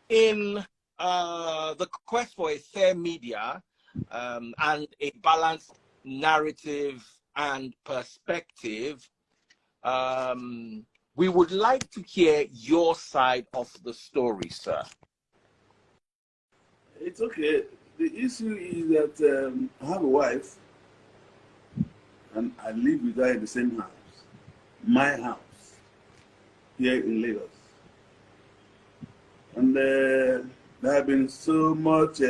in the quest for a fair media and a balanced narrative and perspective, we would like to hear your side of the story, sir. It's okay. The issue is that I have a wife and I live with her in the same house. My house here in Lagos. And there have been so much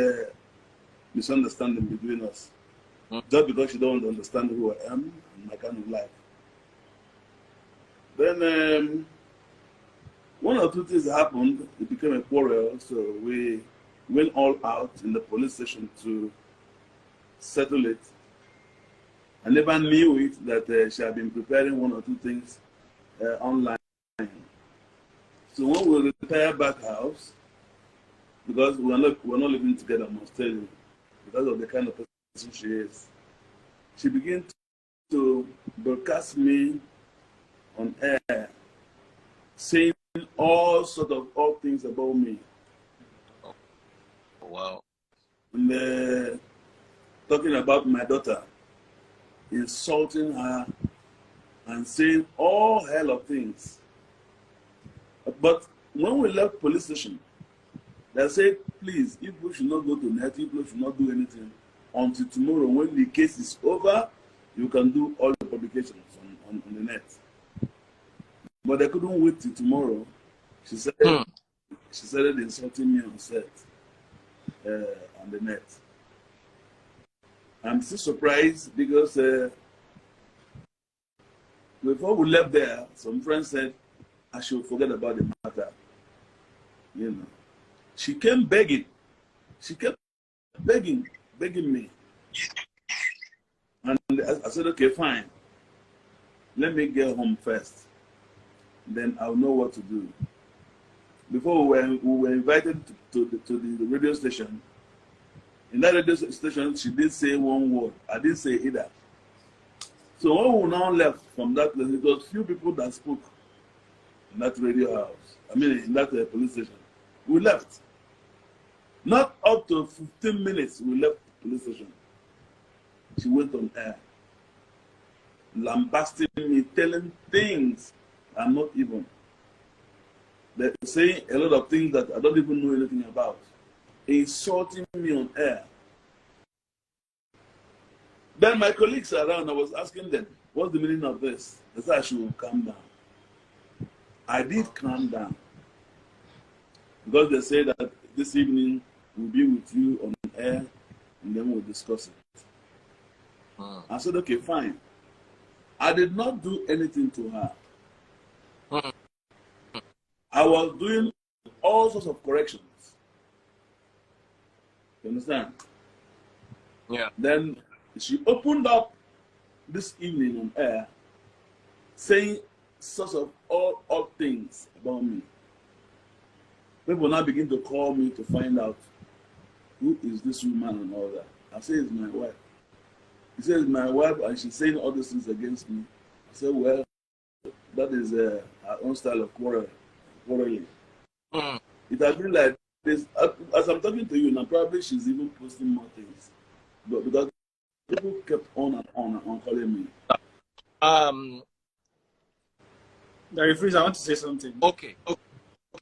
misunderstanding between us. Just because she don't understand who I am and my kind of life. Then one or two things happened. It became a quarrel, so we went all out in the police station to settle it. I never knew it that she had been preparing one or two things online. So when we retire back house, because we're not living together, I must tell you, because of the kind of person she is, she began to broadcast me on air, saying all sorts of odd things about me. Oh, wow. And talking about my daughter, insulting her and saying all hell of things. But when we left police station, they said, please, if we should not go to N0T, if we should not do anything until tomorrow, when the case is over, you can do all the publications on the net. But they couldn't wait till tomorrow. She started insulting me on set, on the net. I'm still surprised because before we left there, some friends said I should forget about the matter. You know, she came begging. She kept begging me. And I said, okay, fine. Let me get home first. Then I'll know what to do. Before we were invited to the radio station. In that radio station, she did say one word. I didn't say either. So when we now left from that place, it was few people that spoke in that radio house. I mean, in that police station. We left. Not up to 15 minutes, we left the police station. She went on air, lambasting me, telling things I'm not even. They're saying a lot of things that I don't even know anything about. Insulting me on air. Then my colleagues around, I was asking them, what's the meaning of this? They said I should calm down. I did calm down. Because they said that this evening we'll be with you on air and then we'll discuss it. I said, okay, fine. I did not do anything to her. I was doing all sorts of corrections. You understand? Yeah. Then she opened up this evening on air saying sorts of odd things about me. People now begin to call me to find out who is this woman and all that. I say it's my wife. He says my wife and she's saying all these things against me. I said, well, that is her own style of quarreling. It has been like this. As I'm talking to you now, probably she's even posting more things. But because people kept on and on calling me. The referees, I want to say something. Okay.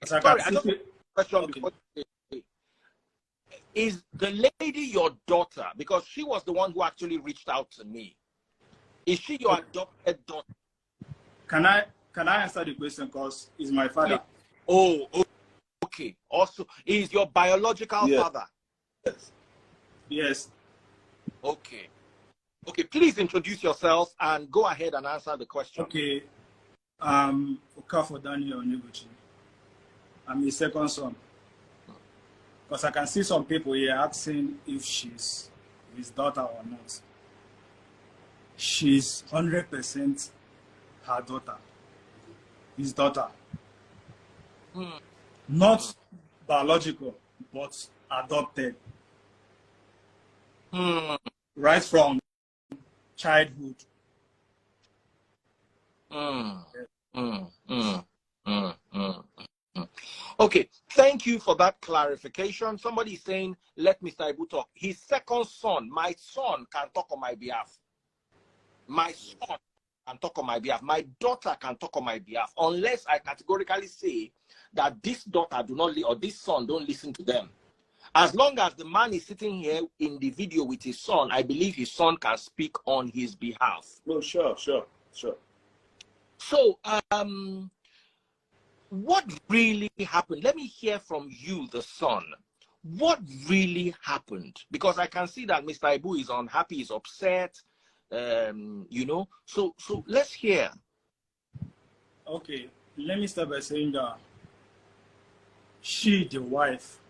Sorry, I don't have a question before. Is the lady your daughter? Because she was the one who actually reached out to me. Is she your adopted daughter? Can I answer the question? Because he's my father. Oh, okay. Also, is your biological father? Yes. Yes. Okay. Okay, please introduce yourself and go ahead and answer the question. Okay. Okafor Daniel N0T. I'm his second son. Because I can see some people here asking if she's his daughter or not. She's 100% her daughter. His daughter. Not biological, but adopted. Right from childhood. Okay, thank you for that clarification. Somebody is saying, let Mr. Ibu talk. His second son, my son, can talk on my behalf. My son can talk on my behalf. My daughter can talk on my behalf, unless I categorically say that this daughter do not, or this son don't listen to them. As long as the man is sitting here in the video with his son, I believe his son can speak on his behalf. Oh, sure. So, what really happened? Let me hear from you, the son. What really happened? Because I can see that Mr. Ibu is unhappy, is upset, you know. So let's hear. Okay, let me start by saying that she, the wife,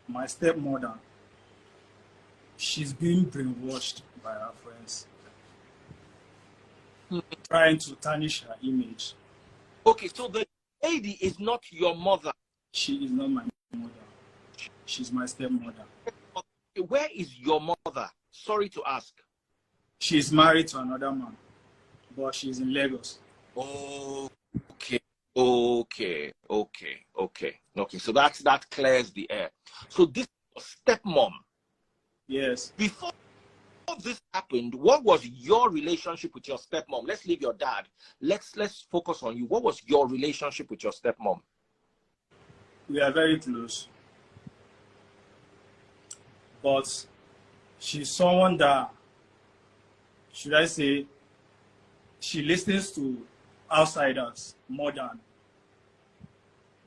my stepmother, she's being brainwashed by her friends, trying to tarnish her image. Okay, so the lady is not your mother. She is not my mother. She's my stepmother. Where is your mother? Sorry to ask. She's married to another man, but she's in Lagos. Okay. So that clears the air. So this is your stepmom. Yes. Before this happened, what was your relationship with your stepmom? Let's leave your dad. Let's focus on you. What was your relationship with your stepmom? We are very close. But she's someone that, should I say, she listens to outsiders more than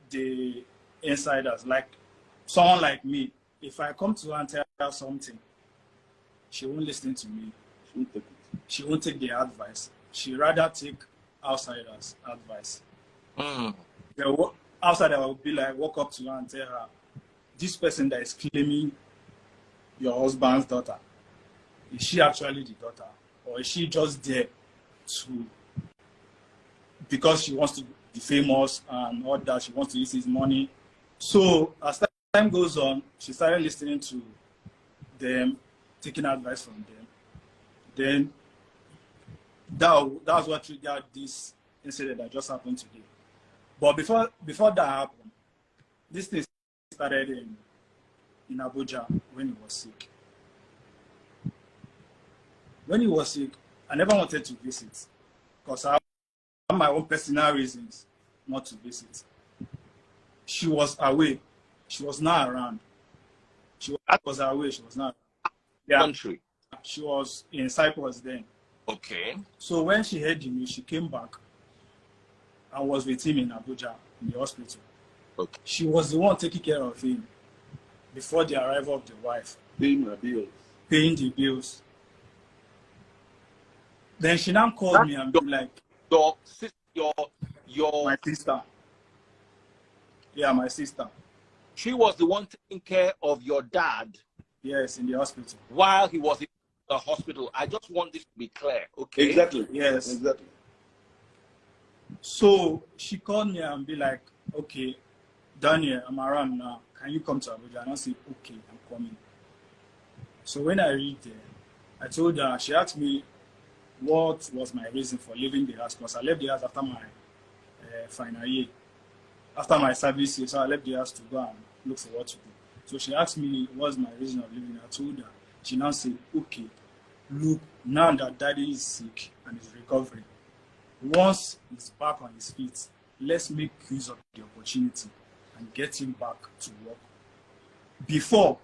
the insiders. Like someone like me, if I come to her and tell her something, she won't listen to me. She won't take it. She won't take the advice. She rather take outsiders' advice. The outsider will be like, walk up to her and tell her, this person that is claiming your husband's daughter, is she actually the daughter? Or is she just there to, because she wants to be famous and all that, she wants to use his money? So as time goes on, she started listening to them, taking advice from them. Then that was what triggered this incident that just happened today. But before that happened, this thing started in Abuja when he was sick. When he was sick, I never wanted to visit because I have my own personal reasons not to visit. She was away. She was not around. She was away. She was not around. Yeah. Country. She was in Cyprus then. Okay. So when she heard the news, she came back and was with him in Abuja in the hospital. Okay. She was the one taking care of him before the arrival of the wife. Paying my bills. Paying the bills. Then she now called me and be like, your my sister. Yeah, my sister. She was the one taking care of your dad. Yes, in the hospital. While he was in the hospital. I just want this to be clear, okay? Exactly. Yes. Exactly. So she called me and be like, okay, Daniel, I'm around now. Can you come to Abuja? And I said, okay, I'm coming. So when I reached there, I told her, she asked me what was my reason for leaving the house, because I left the house after my final year. After my service year, so I left the house to go and look for what to do. So she asked me what's my reason of leaving. I told her. She now said, okay, look, now that daddy is sick and is recovering, once he's back on his feet, let's make use of the opportunity and get him back to work. Before,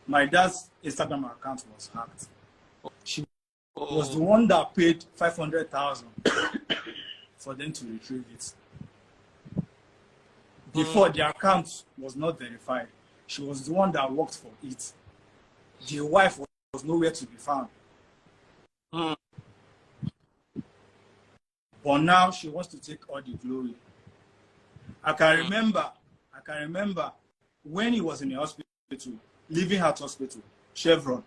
my dad's Instagram account was hacked. She was the one that paid 500,000 for them to retrieve it. Before, the account was not verified. She was the one that worked for it. The wife was nowhere to be found. But now she wants to take all the glory. I can remember when he was in the hospital, leaving Heart Hospital, Chevron.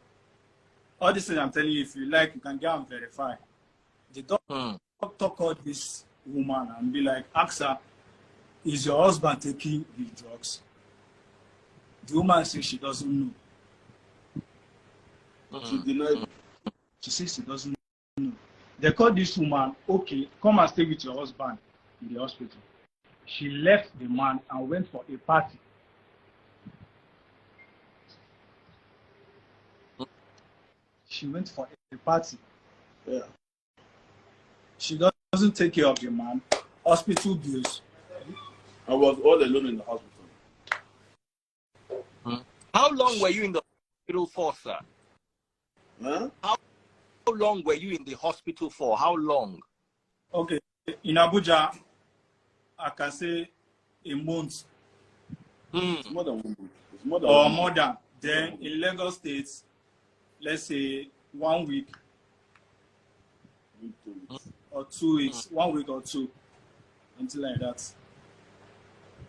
All this thing I'm telling you, if you like, you can go and verify. The doctor called this woman and be like, ask her, is your husband taking the drugs? The woman says she doesn't know. She denied. She says she doesn't know. They called this woman, okay, come and stay with your husband in the hospital. she left the man and went for a party. She went for a party. Yeah. She doesn't take care of the man. Hospital bills. I was all alone in the hospital. How long were you in the hospital for, sir? Huh? How long were you in the hospital for? How long? Okay, in Abuja, I can say a month. It's more than 1 week. It's more than Or 1 week. more than. Then in Lagos State, let's say 1 week. 2 weeks. Or 2 weeks. 1 week or two. Something like that.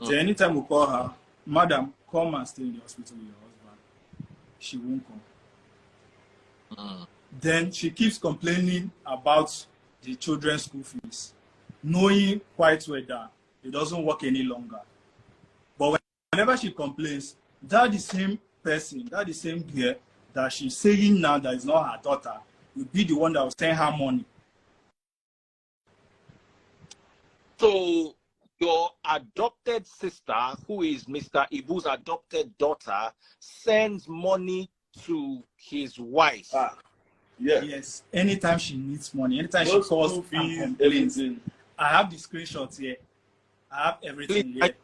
Then anytime we call her, madam, come and stay in the hospital with your husband. She won't come. Then she keeps complaining about the children's school fees, knowing quite well that it doesn't work any longer. But whenever she complains, that the same person, that the same girl that she's saying now that is not her daughter, will be the one that will send her money. So your adopted sister, who is Mr. Ibu's adopted daughter, sends money to his wife. Yeah. Yes. Anytime she needs money, anytime Those she calls school and fees, complains. everything. I have the screenshots here. I have everything Please, here.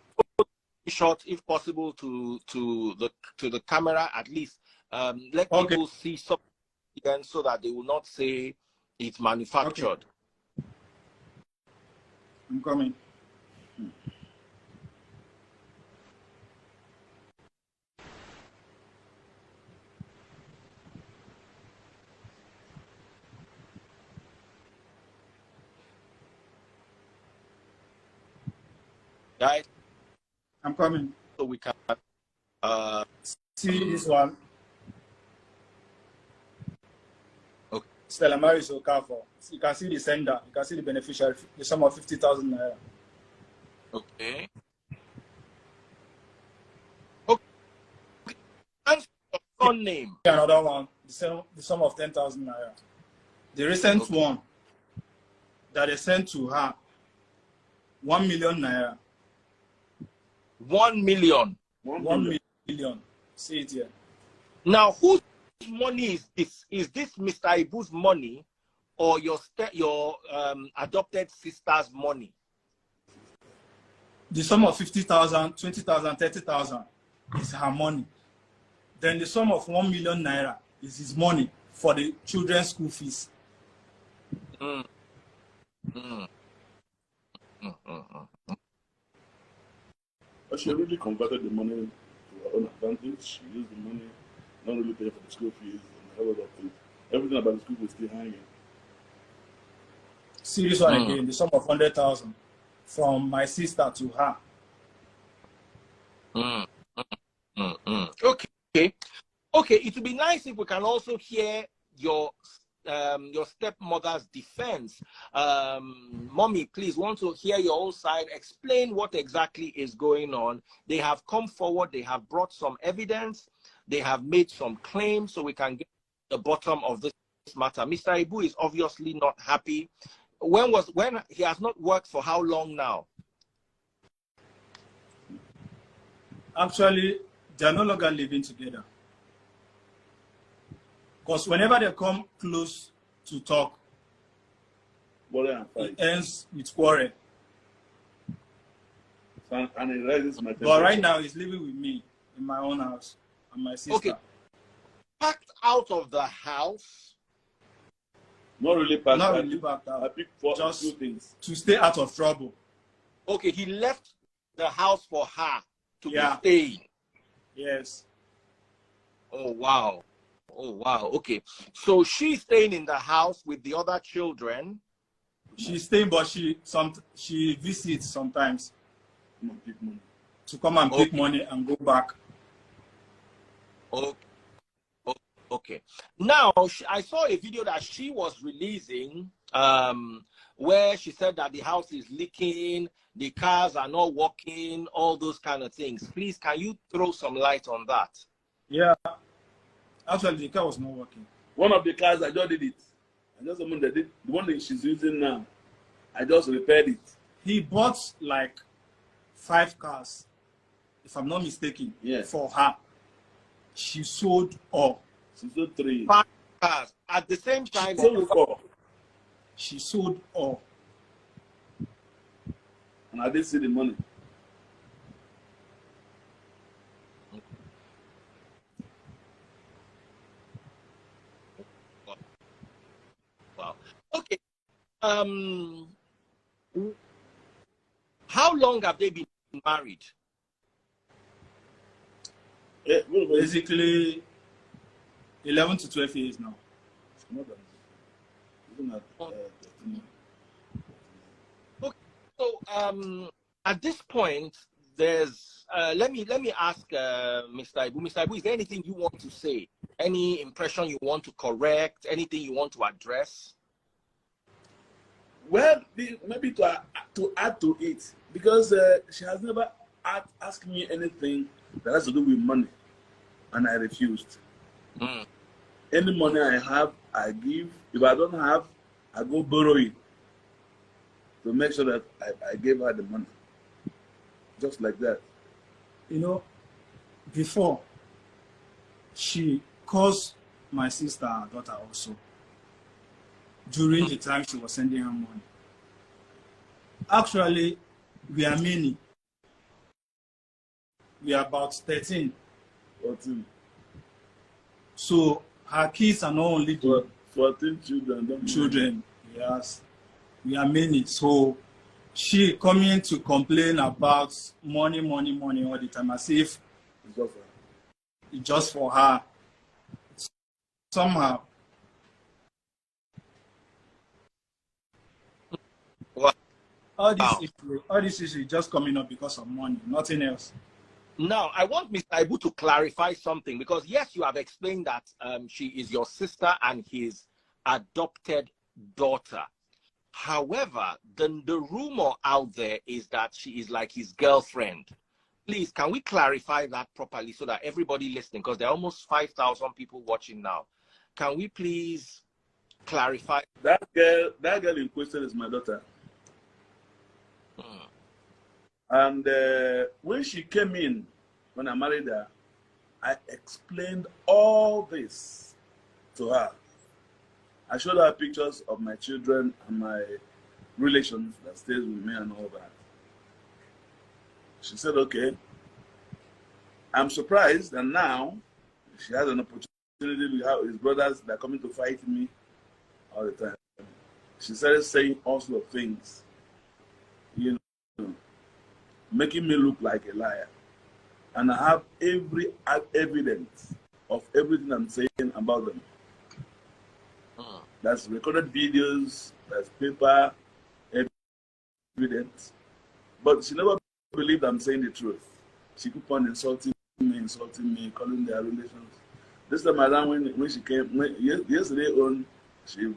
Shot, if possible, to the camera at least. Let Okay. people see something again so that they will not say it's manufactured. Okay. I'm coming. Guys, I'm coming. so we can See this one. Okay. Stella Maris Okafor. You can see the sender. You can see the beneficiary. The sum of 50,000 naira. Okay. Okay. Answer your son name. Another one. The sum of 10,000 naira. The recent one that they sent to her, 1 million naira. 1 million. 1 million. See it here. Now, whose money is this? Is this Mr. Ibu's money or your adopted sister's money? The sum of 50,000, 20,000, 30,000 is her money. Then the sum of 1 million naira is his money for the children's school fees. But she really converted the money to her own advantage. She used the money, not really paying for the school fees and a whole lot of things. Everything about the school was still hanging. See this one again, the sum of 100,000 from my sister to her. Okay, it would be nice if we can also hear your stepmother's defense. Mommy, please, want to hear your own side. Explain what exactly is going on. They have come forward. They have brought some evidence. They have made some claims so we can get to the bottom of this matter. Mr. Ibu is obviously not happy. When he has not worked for how long now? Actually, they are no longer living together. Because whenever they come close to talk, it ends with quarrel. And it raises my temperature. But right now, he's living with me in my own house and my sister. Okay. Packed out of the house? Not really packed out. Not really packed out. I picked for just two things. To stay out of trouble. Okay, he left the house for her to be staying. Yes. Oh, wow. Oh, wow. Okay. So she's staying in the house with the other children. She's staying, but she visits sometimes. Come and pick money. To come and pick money and go back. Okay. Now, I saw a video that she was releasing where she said that the house is leaking, the cars are not working, all those kind of things. Please, can you throw some light on that? Yeah. Actually, the car was not working. One of the cars, I just did it. I just someone that did the one that she's using now. I just repaired it. He bought like 5 cars, if I'm not mistaken, Yeah. for her. She sold all. She sold 3. 5 cars at the same time. Sold 4. She sold all. And I didn't see the money. Wow. Okay. How long have they been married? Basically, 11 to 12 years now. More than that. Okay. So at this point, there's let me ask Mr. Ibu. Mr. Ibu, is there anything you want to say? Any impression you want to correct? Anything you want to address? Well, maybe to add to it, because she has never asked me anything that has to do with money, and I refused. Mm. Any money I have, I give. If I don't have, I go borrow it to make sure that I gave her the money. Just like that. You know, before, she calls my sister, her daughter also, during the time she was sending her money. Actually, we are many. We are about 13. 14. So her kids are not only the 14 children. children. Yes, we are many. So she coming to complain about money all the time, as if it's just for her. Somehow. Wow. All this issue is just coming up because of money, nothing else. Now, I want Mr. Ibu to clarify something, because yes, you have explained that she is your sister and his adopted daughter. However, the rumor out there is that she is like his girlfriend. Please, can we clarify that properly so that everybody listening, because there are almost 5,000 people watching now, can we please clarify? That girl in question is my daughter. Hmm. And when she came in, when I married her, I explained all this to her. I showed her pictures of my children and my relations that stays with me and all that. She said, okay. I'm surprised that now she has an opportunity to have his brothers that are coming to fight me all the time. She started saying all sorts of things, you know, making me look like a liar. And I have every evidence of everything I'm saying about them. That's recorded videos, that's paper, evidence. But she never believed I'm saying the truth. She kept on insulting me, calling their relations. This time around, when she came, yesterday on, she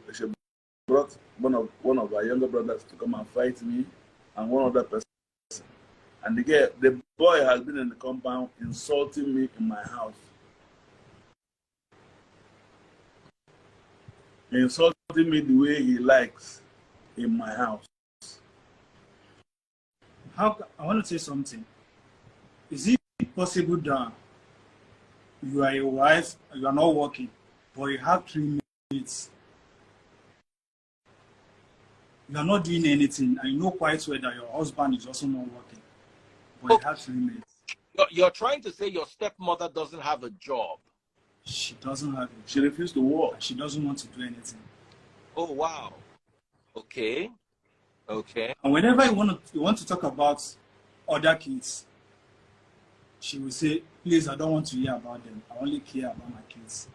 brought one of our younger brothers to come and fight me, and one other person. And the boy has been in the compound insulting me in my house. Insulting me the way he likes in my house. I want to say something. Is it possible that you are a wife, you are not working, but you have 3 minutes? You are not doing anything, and you know quite well that your husband is also not working, but you have 3 minutes. You're trying to say your stepmother doesn't have a job? She doesn't have it. She refused to work. She doesn't want to do anything. Oh, wow. Okay. Okay. And whenever you want to talk about other kids, she will say, please, I don't want to hear about them. I only care about my kids.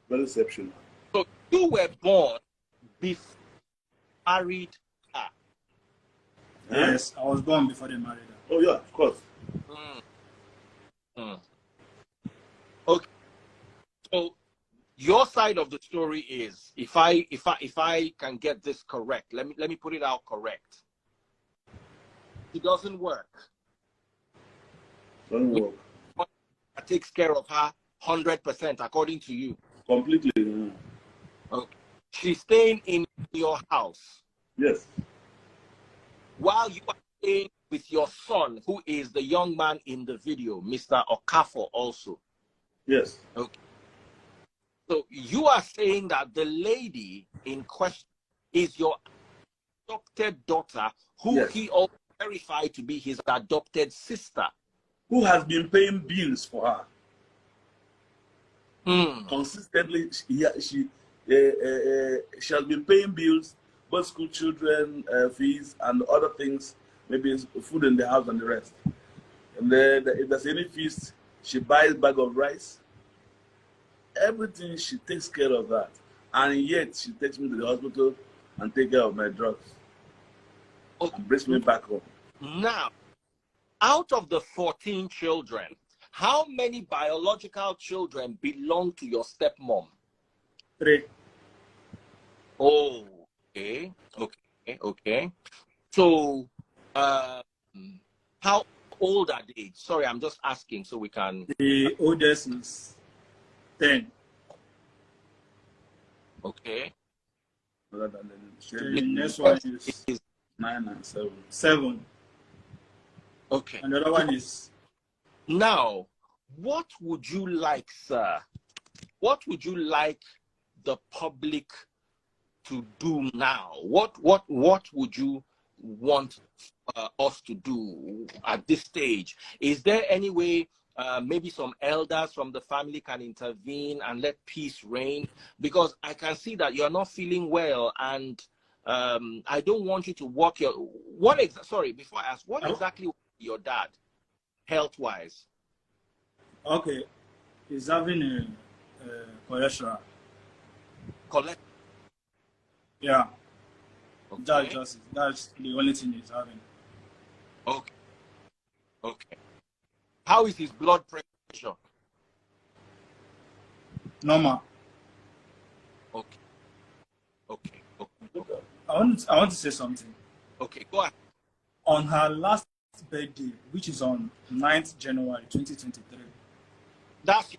Very exceptional. So you were born before married her? Yes, I was born before they married her. Oh yeah, of course. Okay. So your side of the story is, if I can get this correct, let me put it out correct. It doesn't work. Doesn't work. That takes care of her 100%, according to you. Completely. Yeah. Okay. She's staying in your house. Yes. while you are staying with your son, who is the young man in the video, Mr. Okafor also. Yes. Okay. So you are saying that the lady in question is your adopted daughter, who Yes. he also verified to be his adopted sister. Who has been paying bills for her. Hmm. Consistently, she has been paying bills, both school children fees and other things, maybe food in the house and the rest. And then if there's any feast, she buys a bag of rice. Everything, she takes care of that. And yet she takes me to the hospital and takes care of my drugs. Okay. And brings me back home. Now, out of the 14 children, how many biological children belong to your stepmom? 3. Oh, okay, okay, okay. So, how old are they? Sorry, I'm just asking so we can. The oldest is 10. Okay. The next one is 9 and 7. 7. Okay. And the other one is. Now, what would you like, sir? What would you like the public to do now? What would you want us to do at this stage? Is there any way maybe some elders from the family can intervene and let peace reign? Because I can see that you're not feeling well, and I don't want you to walk your. Sorry, before I ask, what exactly was your dad, health-wise? Okay, he's having a cholesterol. Yeah. Okay. That's the only thing he's having. Okay. Okay. How is his blood pressure? Normal. Okay. Okay. Okay. I want to say something. Okay, go ahead. On her last birthday, which is on 9th January 2023. That's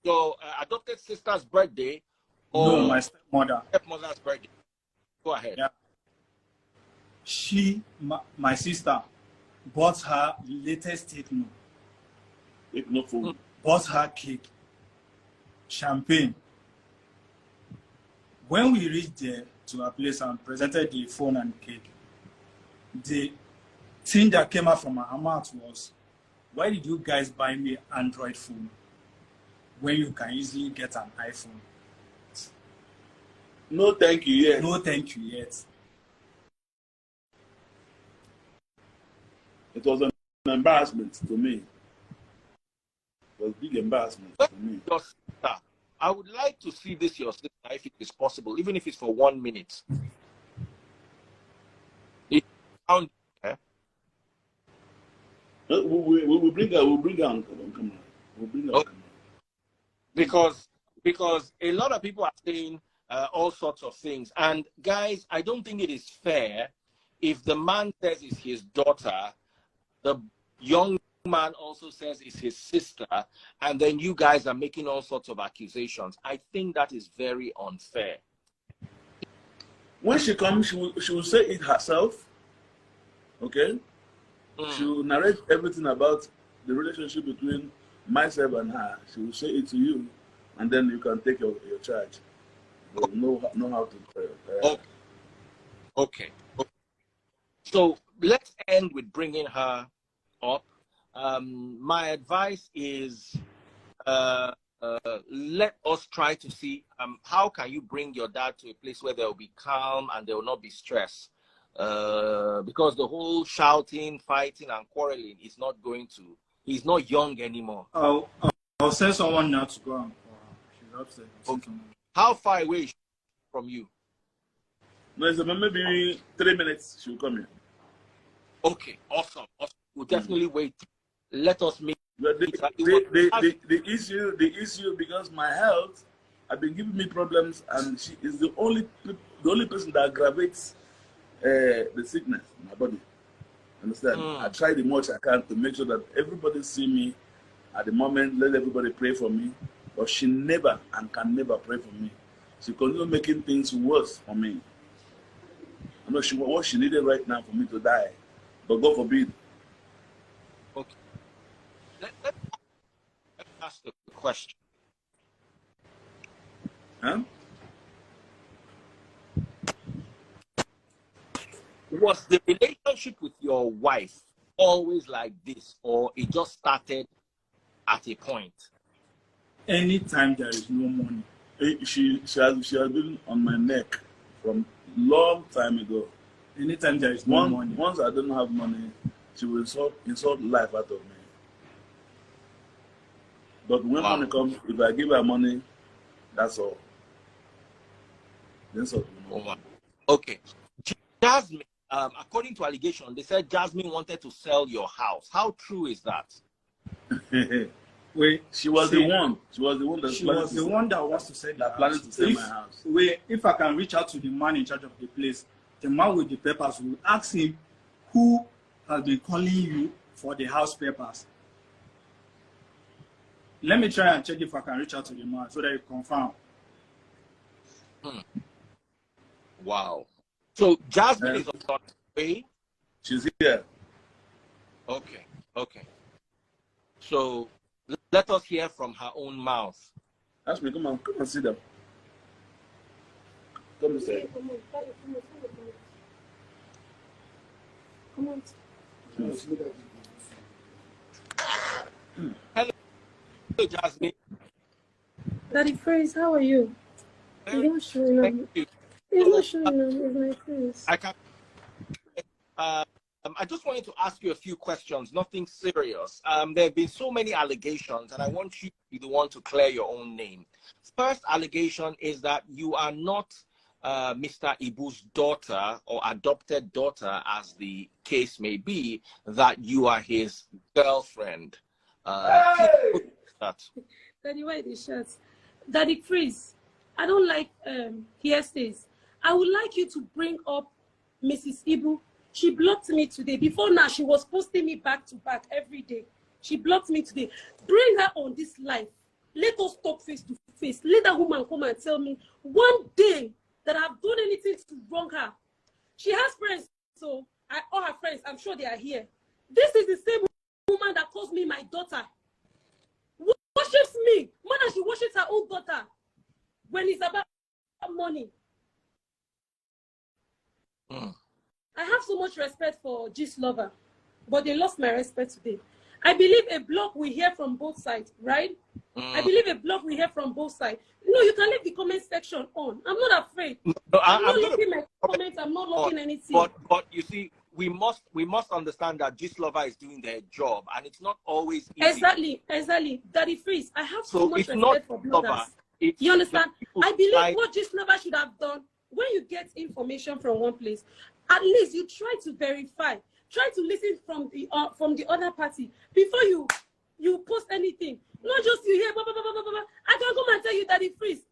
your adopted sister's birthday, or no, my stepmother's birthday? Go ahead. Yeah. My sister, bought her latest techno. Phone. Bought her cake, champagne. When we reached there to her place and presented the phone and cake, the thing that came out from her mouth was, why did you guys buy me Android phone when you can easily get an iPhone? No, thank you yet. No, thank you yet. It was an embarrassment to me. It was a big embarrassment to me. Your sister, I would like to see this, your sister, if it is possible, even if it's for 1 minute. We'll bring her. We'll bring her on camera. We'll bring her on camera. Because a lot of people are saying all sorts of things. And guys, I don't think it is fair if the man says it's his daughter, the young man also says it's his sister, and then you guys are making all sorts of accusations. I think that is very unfair. When she comes, she will say it herself. Okay? She will narrate everything about the relationship between myself and her. She will say it to you, and then you can take your charge. You know how to. Okay. So let's end with bringing her up. My advice is let us try to see how can you bring your dad to a place where there will be calm and there will not be stress. Because the whole shouting, fighting, and quarreling is not going to. He's not young anymore. I'll send someone now to go and call her. She's upset. Okay. How far away is she from you? No, it's maybe 3 minutes. She'll come here. Okay, awesome. We'll definitely wait. Let us meet. The issue because my health have been giving me problems, and she is the only person that aggravates the sickness in my body. Understand? I try the much I can to make sure that everybody see me at the moment. Let everybody pray for me, but she never and can never pray for me. She continues making things worse for me. No, what she needed right now for me to die. But God forbid. Okay. Let ask the question. Huh? Was the relationship with your wife always like this, or it just started at a point? Anytime there is no money. She has been on my neck from long time ago. Anytime there is no money. Once I don't have money, she will insult life out of me. But when money comes, if I give her money, that's all. That's all. Okay. Jasmine, according to allegation, they said Jasmine wanted to sell your house. How true is that? She was the one. She was the one that. She was the one that wants to sell the house. Planning to sell my house. If I can reach out to the man in charge of the place, the man with the papers will ask him who has been calling you for the house papers. Let me try and check if I can reach out to the man so that you confirm. Wow. So Jasmine is on the way? She's here. Okay. Okay. So let us hear from her own mouth. Jasmine, come and sit down. Come and say. Come on. Hello, Jasmine. Daddy Freeze, how are you? You're not showing up. Thank you. You're not showing up with my face. I can. I just wanted to ask you a few questions, nothing serious. There have been so many allegations, and I want you to be the one to clear your own name. First allegation is that you are not Mr. Ibu's daughter or adopted daughter, as the case may be, that you are his girlfriend. Daddy, why the shirts? Daddy Freeze, I don't like hearsays. I would like you to bring up Mrs. Ibu. She blocked me today. Before now, she was posting me back to back every day. She blocked me today. Bring her on this live. Let us talk face to face. Let that woman come and tell me one day that I've done anything to wrong her. She has friends, so all her friends, I'm sure they are here. This is the same woman that calls me my daughter. Worships me more than she worships her own daughter when it's about money. I have so much respect for G's lover, but they lost my respect today. I believe a blog we hear from both sides, right? I believe a blog we hear from both sides. No, you can leave the comment section on. I'm not afraid. No, I'm not looking my comments. I'm not looking anything. But you see, we must understand that G's lover is doing their job, and it's not always easy. Exactly. Daddy Freeze, I have so much respect for bloggers. You understand? I believe what G's lover should have done, when you get information from one place, at least you try to verify. Try to listen from the other party before you post anything. Not just you hear, blah, blah, blah, blah, blah. I can come and tell you, Daddy Freeze,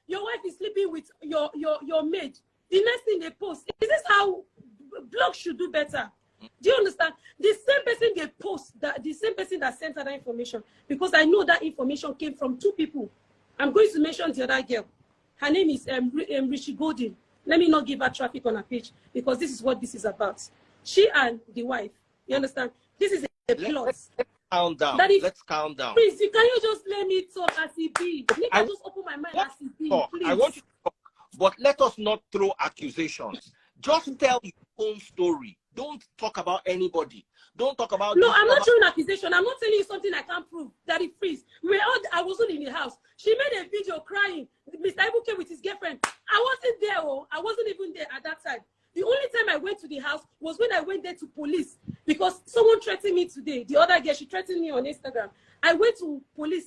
your wife is sleeping with your maid. The next thing they post. Is this how blogs should do better? Do you understand? The same person they post, the same person that sent her that information, because I know that information came from two people. I'm going to mention the other girl. Her name is Richie Golden. Let me not give her traffic on her page, because this is what this is about. She and the wife. You understand? This is a plot. Let's calm down. Let's calm down. Please, can you just let me talk as it be? I just open my mind as it be, please. I want you to talk, but let us not throw accusations. Just tell your own story. Don't talk about anybody. Don't talk about. No, I'm not throwing accusation. I'm not telling you something I can't prove. Daddy Freeze. I wasn't in the house. She made a video crying. Mr. Ibu came with his girlfriend. I wasn't there. I wasn't even there at that time. The only time I went to the house was when I went there to police, because someone threatened me today. The other girl, she threatened me on Instagram. I went to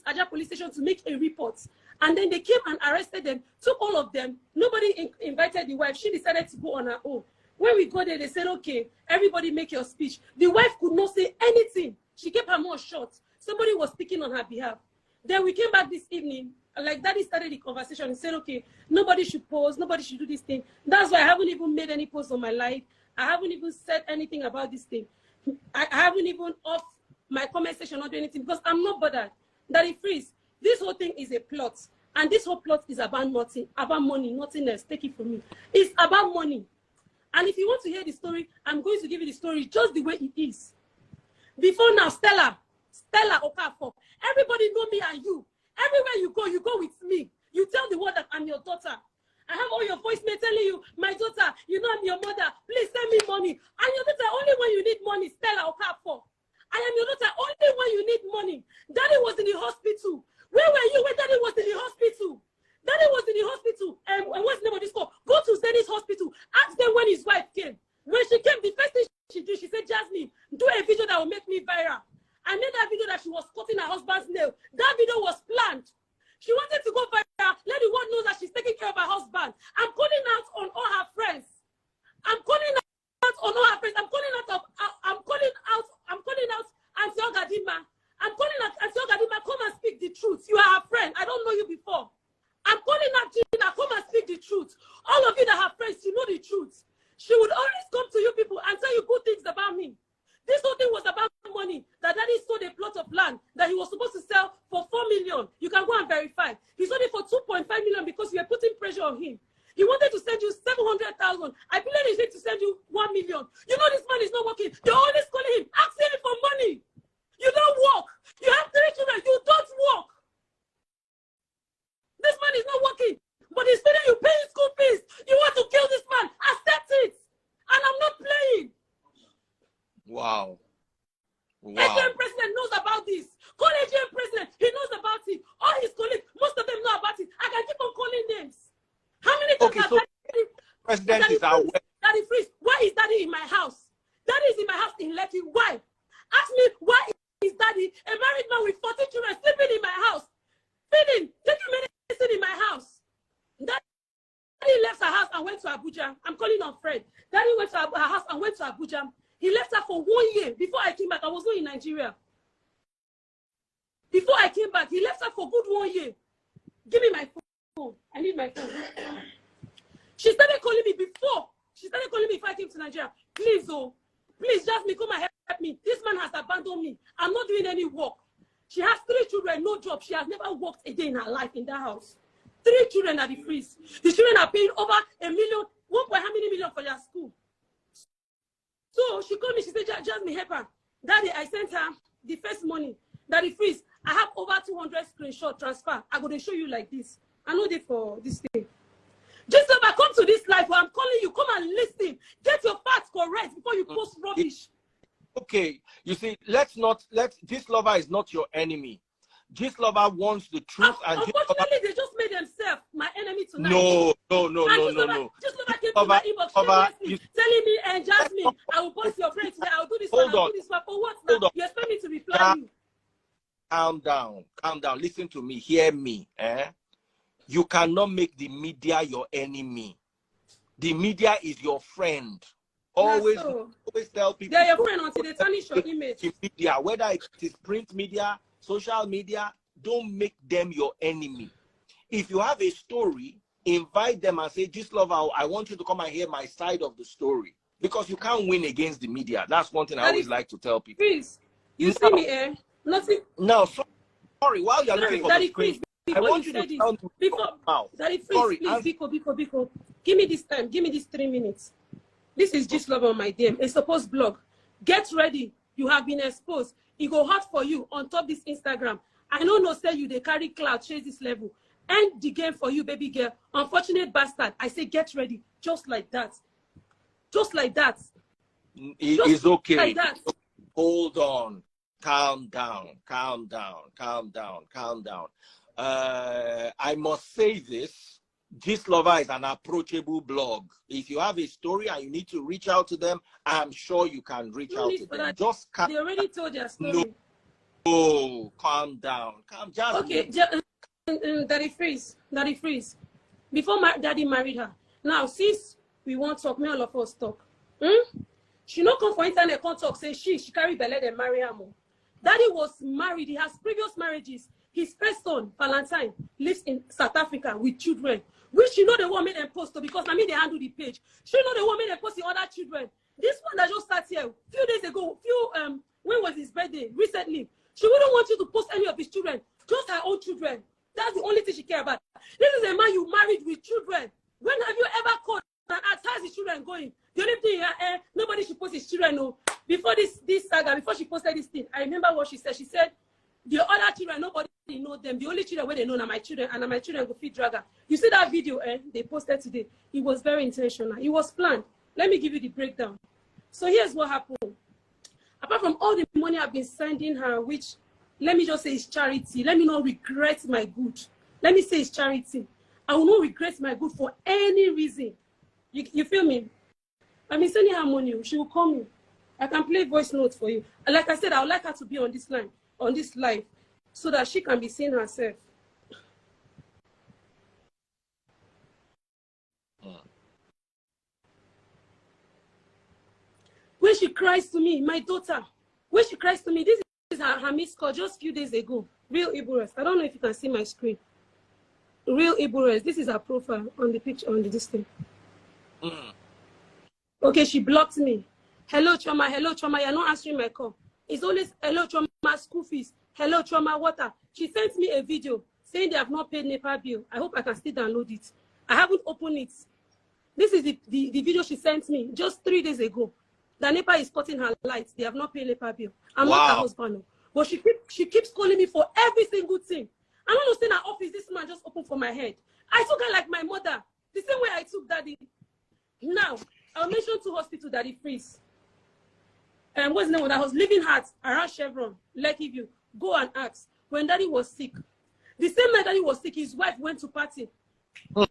Aja police station to make a report. And then they came and arrested them, took all of them. Nobody invited the wife. She decided to go on her own. When we got there, they said, okay, everybody make your speech. The wife could not say anything. She kept her mouth shut. Somebody was speaking on her behalf. Then we came back this evening. Like Daddy started the conversation and said, okay, nobody should post, nobody should do this thing. That's why I haven't even made any posts on my life. I haven't even said anything about this thing. I haven't even off my comment section or do anything, because I'm not bothered. Daddy Freeze, this whole thing is a plot. And this whole plot is about nothing, about money, nothing else. Take it from me. It's about money. And if you want to hear the story, I'm going to give you the story just the way it is. Before now, Stella Okafor, everybody know me and you. Everywhere you go with me. You tell the world that I'm your daughter. I have all your voicemail telling you, my daughter, you know I'm your mother. Please send me money. I'm your daughter only when you need money, Stella Okafor. I am your daughter only when you need money. Daddy was in the hospital. Where were you when Daddy was in the hospital? Daddy was in the hospital. And what's the name of this call? Go to Zenith Hospital. Ask them when his wife came. When she came, the first thing she did, she said, Jasmine, do a video that will make me viral. I made that video that she was cutting her husband's nail. That video was planned. She wanted to go viral. Let the world know that she's taking care of her husband. I'm calling out on all her friends. I'm calling out on all her friends. I'm calling out Auntie Ogadima. I'm calling out Auntie Ogadima. Come and speak the truth. You are her friend. I don't know you before. I'm calling out Gina. Come and speak the truth. All of you that have friends, you know the truth. She would always come to you people and tell you good things about me. This whole thing was about money. That Daddy sold a plot of land that he was supposed to sell for 4 million. You can go and verify. He sold it for 2.5 million because you were putting pressure on him. He wanted to send you 700,000. I believe he said to send you 1 million. You know this man is not working. You're always calling him, asking him for money. You don't work. You have 3 children. You don't work. This man is not working. But he's feeding you, paying school fees. You want to kill this man. Accept it. And I'm not playing. Wow. AGM president knows about this. Call AGM president. He knows about it. All his colleagues, most of them know about it. I can keep on calling names. How many times Okay, so president is aware. Daddy Freeze, why is Daddy in my house? Daddy is in my house in Lekki. Why? Ask me why is Daddy, a married man with 14 children, sleeping in my house? Feeding, taking medicine in my house. Daddy left her house and went to Abuja. I'm calling on Fred. Daddy went to her house and went to Abuja. He left her for 1 year. Before I came back, I was not in Nigeria. Before I came back, he left her for good 1 year. Give me my phone. I need my phone. She started calling me before. She started calling me before I came to Nigeria. Please, oh, please, Jasmine, come and help me. This man has abandoned me. I'm not doing any work. She has 3 children, no job. She has never worked a day in her life in that house. 3 children at the freeze. The children are paying over $1 million. How many million for their school? So she called me, she said, Jasmine, help her. Daddy, I sent her the first money. Daddy Freeze, I have over 200 screenshot transfer. I'm going to show you like this. I know it for this thing. Just if I come to this life where I'm calling you, come and listen. Get your facts correct before you post rubbish. Okay, you see, this lover is not your enemy. This lover wants the truth. Unfortunately, they just made themselves my enemy tonight. No. Just lover came to my inbox telling me, and Jasmine, I will bust your brain today. I'll do this one, I'll do this one. For what now? You expect me to reply you? Calm down. Listen to me. Hear me. You cannot make the media your enemy. The media is your friend. Always tell people. They're your friend until they tarnish your image. Media, whether it is print media, social media, don't make them your enemy. If you have a story, invite them and say, "Just love, I want you to come and hear my side of the story." Because you can't win against the media. That's one thing I always like to tell people. Please, you see me, eh? Nothing. No, sorry. While you're looking for the screen, I want you to tell me Daddy, please, Biko. Give me this time. Give me these 3 minutes. This is just love on my DM. A supposed blog. Get ready. You have been exposed. It go hot for you on top this Instagram. I know no say you they carry cloud, chase this level. End the game for you, baby girl. Unfortunate bastard. I say get ready. Just like that. Just like that. It's okay. Like that. Hold on. Calm down. I must say this. Gist Lover is an approachable blog. If you have a story and you need to reach out to them, I'm sure you can reach out to them. Just calm. They already told their story. No, calm down. Just okay, Daddy Freeze. Before my daddy married her. Now, since we want to talk, may all of us talk. She no come for internet, can't talk, say she carry belle and marry her more. Daddy was married. He has previous marriages. His first son, Valentine, lives in South Africa with children. Which she know the woman and post to because I mean they handle the page. She know the woman and post the other children. This one that just started here a few days ago, when was his birthday? Recently. She wouldn't want you to post any of his children, just her own children. That's the only thing she cares about. This is a man you married with children. When have you ever called and asked how's his children going? The only drag her before she posted this thing. I remember what she said. She said, the other children, nobody know them. The only children where they know are my children, and my children go feed drag her. You see that video they posted today? It was very intentional. It was planned. Let me give you the breakdown. So here's what happened. Apart from all the money I've been sending her, which, let me just say is charity. Let me not regret my good. Let me say it's charity. I will not regret my good for any reason. You feel me? I've been sending her money. She will call me. I can play voice notes for you. And like I said, I would like her to be on this line, on this live, so that she can be seeing herself. When she cries to me, my daughter, when she cries to me, this is her missed call just a few days ago. Real Iburas. I don't know if you can see my screen. Real Iburas. This is her profile on the picture, on this thing. Okay, she blocked me. Hello, Choma. Hello, Choma. You're not answering my call. It's always, hello, Choma, school fees. Hello, Choma, water. She sent me a video saying they have not paid NEPA bill. I hope I can still download it. I haven't opened it. This is the video she sent me just 3 days ago. The NEPA is cutting her lights. They have not paid NEPA bill. I'm not her husband. But she keeps calling me for every single thing. I don't understand her office. This man just opened for my head. I took her like my mother. The same way I took daddy. Now, I'll mention 2 hospitals that he frees. What's the name of that house? Living Heart around Chevron, Lucky View. Go and ask. When daddy was sick, the same night daddy was sick, his wife went to party.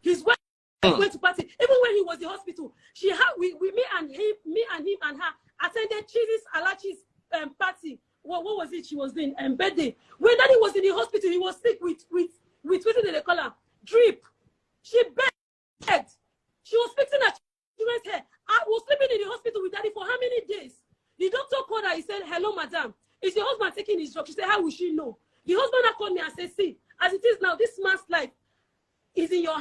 His wife went to party. Even when he was in the hospital, me and him and her attended Cheese's Alachi's party. What was it she was doing? Birthday. When daddy was in the hospital, he was sick with what did they call her? Drip. She begged. She was fixing her children's hair. I was sleeping in the hospital with daddy for how many days? The doctor called her. He said, hello, madam. Is your husband taking his drug? She said, how will she know? The husband called me and said, see, as it is now, this man's life is in your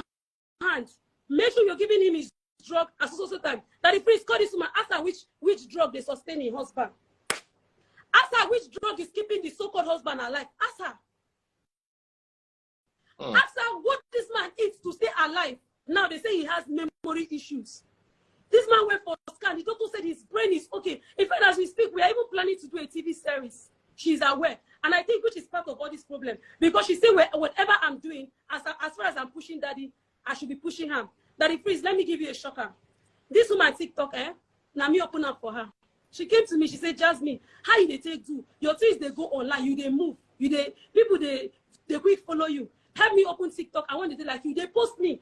hands. Make sure you're giving him his drug at so time. That the priest called this woman, ask her which drug they sustain in husband. Ask her which drug is keeping the so-called husband alive. Ask her. Ask her what this man eats to stay alive. Now they say he has memory issues. This man went for a scan. The doctor said his brain is okay. In fact, as we speak, we are even planning to do a TV series. She's aware. And I think which is part of all this problem. Because she said, whatever I'm doing, as far as I'm pushing daddy, I should be pushing him. Daddy, please, let me give you a shocker. This woman TikTok, now me open up for her. She came to me, she said, Jasmine, how you they take do? Your things, they go online, you they move. People, they quick follow you. Help me open TikTok. I want to do like you. They post me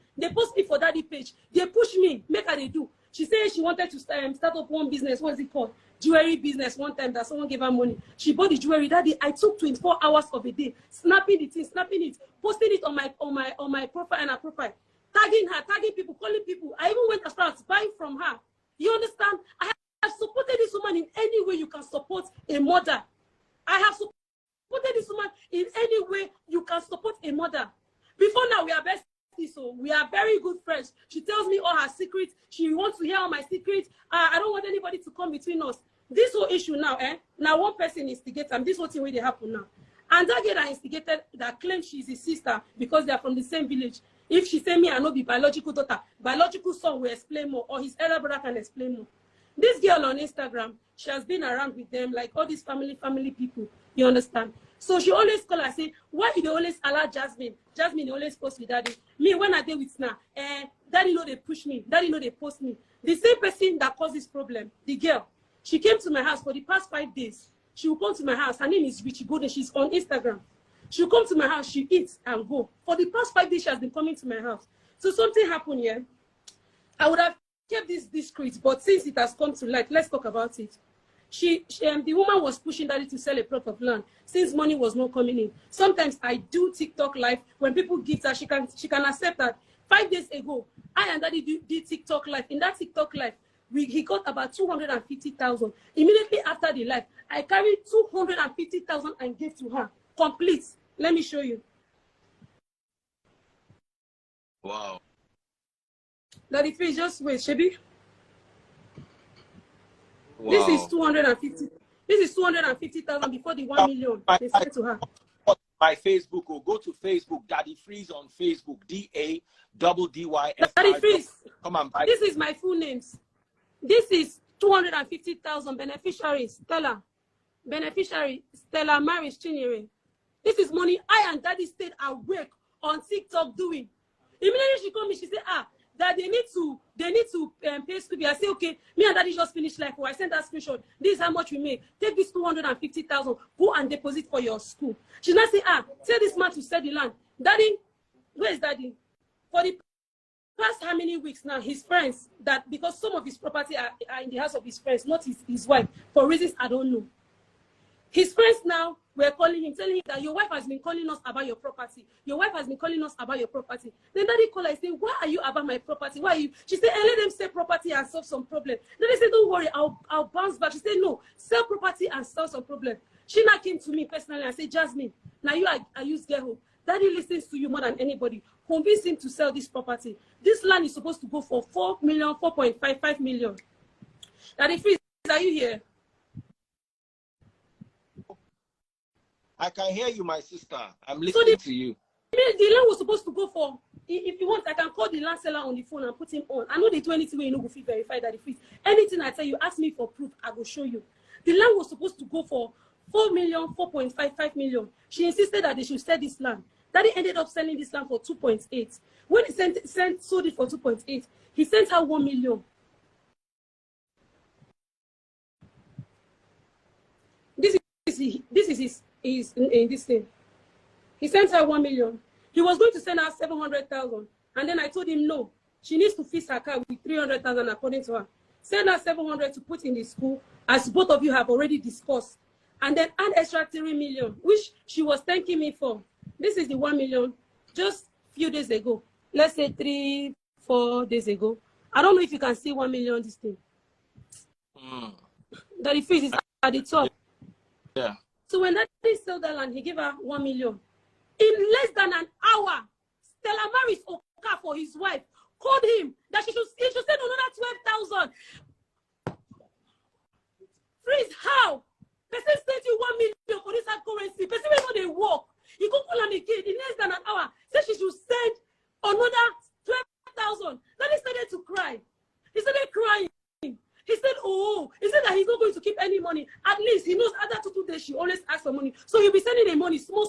for daddy page. They push me, make her they do. She said she wanted to start up one business. What is it called? Jewelry business. One time that someone gave her money. She bought the jewelry. That day, I took 24 hours of a day, snapping the thing, snapping it, posting it on my profile and her profile, tagging her, tagging people, calling people. I even went as far as buying from her. You understand? I have supported this woman in any way you can support a mother. I have supported this woman in any way you can support a mother. Before now, we are best. So we are very good friends. She tells me all her secrets. She wants to hear all my secrets. I don't want anybody to come between us. This whole issue now, now one person instigated, and this whole thing where they happen now. And that girl that instigated, that claims she's his sister because they are from the same village. If she say me, I know be biological daughter, biological son will explain more, or his elder brother can explain more. This girl on Instagram, she has been around with them, like all these family people. You understand? So she always call her, say, why you always allow Jasmine? Jasmine always post with daddy. Me, when I deal with Sna, daddy know they push me. Daddy know they post me. The same person that caused this problem, the girl, she came to my house for the past 5 days. She will come to my house. Her name is Richie Golden. She's on Instagram. She'll come to my house. She eats and go. For the past 5 days, she has been coming to my house. So something happened here. I would have kept this discreet, but since it has come to light, let's talk about it. The woman was pushing daddy to sell a plot of land since money was not coming in. Sometimes I do TikTok live. When people give her, she can accept that. 5 days ago, I and daddy did TikTok live. In that TikTok live, he got about 250,000. Immediately after the live, I carried 250,000 and gave to her. Complete. Let me show you. Wow. Daddy, please just wait, Shebi. Wow. This is 250. This is 250,000 before the 1 million they sent to her. My Facebook, or go to Facebook, Daddy Freeze on Facebook, DADDYF. Daddy Freeze. Come on, buy. This is my full names. This is 250,000 beneficiaries. Tell her. Beneficiary, Stella Maris Chinyere. This is money I and daddy stayed awake on TikTok doing. Immediately she called me, she said, that they need to pay school fee. I say, okay, me and daddy just finished life. I sent that screenshot. This is how much we make. Take this 250,000, go and deposit for your school. She now say, tell this man to sell the land. Daddy, where is daddy? For the past how many weeks now, his friends, that because some of his property are in the house of his friends, not his wife, for reasons I don't know. His friends now were calling him, telling him that your wife has been calling us about your property. Your wife has been calling us about your property. Then daddy called her and said, why are you about my property? Why are you? She said, let them sell property and solve some problem. Then they said, don't worry, I'll bounce back. She said, no, sell property and solve some problem. She now came to me personally and said, Jasmine, now you are used girl. Daddy listens to you more than anybody. Convince him to sell this property. This land is supposed to go for 4 million, 4.55 million. Daddy, please, are you here? I can hear you, my sister. I'm listening to you. The land was supposed to go for, if you want, I can call the land seller on the phone and put him on. I know they do anything where you know go feel verified that the fees. Anything I tell you, ask me for proof, I will show you. The land was supposed to go for 4 million, 4.55 million. She insisted that they should sell this land. Daddy ended up selling this land for 2.8. When he sold it for 2.8, he sent her 1 million. This is in this thing. He sent her 1 million. He was going to send her 700,000. And then I told him, no, she needs to fix her car with 300,000 according to her. Send her 700 to put in the school, as both of you have already discussed. And then add extra 3 million, which she was thanking me for. This is the 1 million just a few days ago. Let's say 3-4 days ago. I don't know if you can see 1 million this thing. That the fees is at the top. Yeah. So when daddy sold that land, he gave her 1 million. In less than an hour, Stella Maris Oka for his wife called him that he should send another 12,000. Freeze, how? Person sent you 1 million for this hard currency. Person will know they work. He could call him again in less than an hour. Said she should send another 12,000. Then he started to cry. He started crying. He said, he said that he's not going to keep any money. At least he knows other 2 days she always asks for money. So he'll be sending the money small.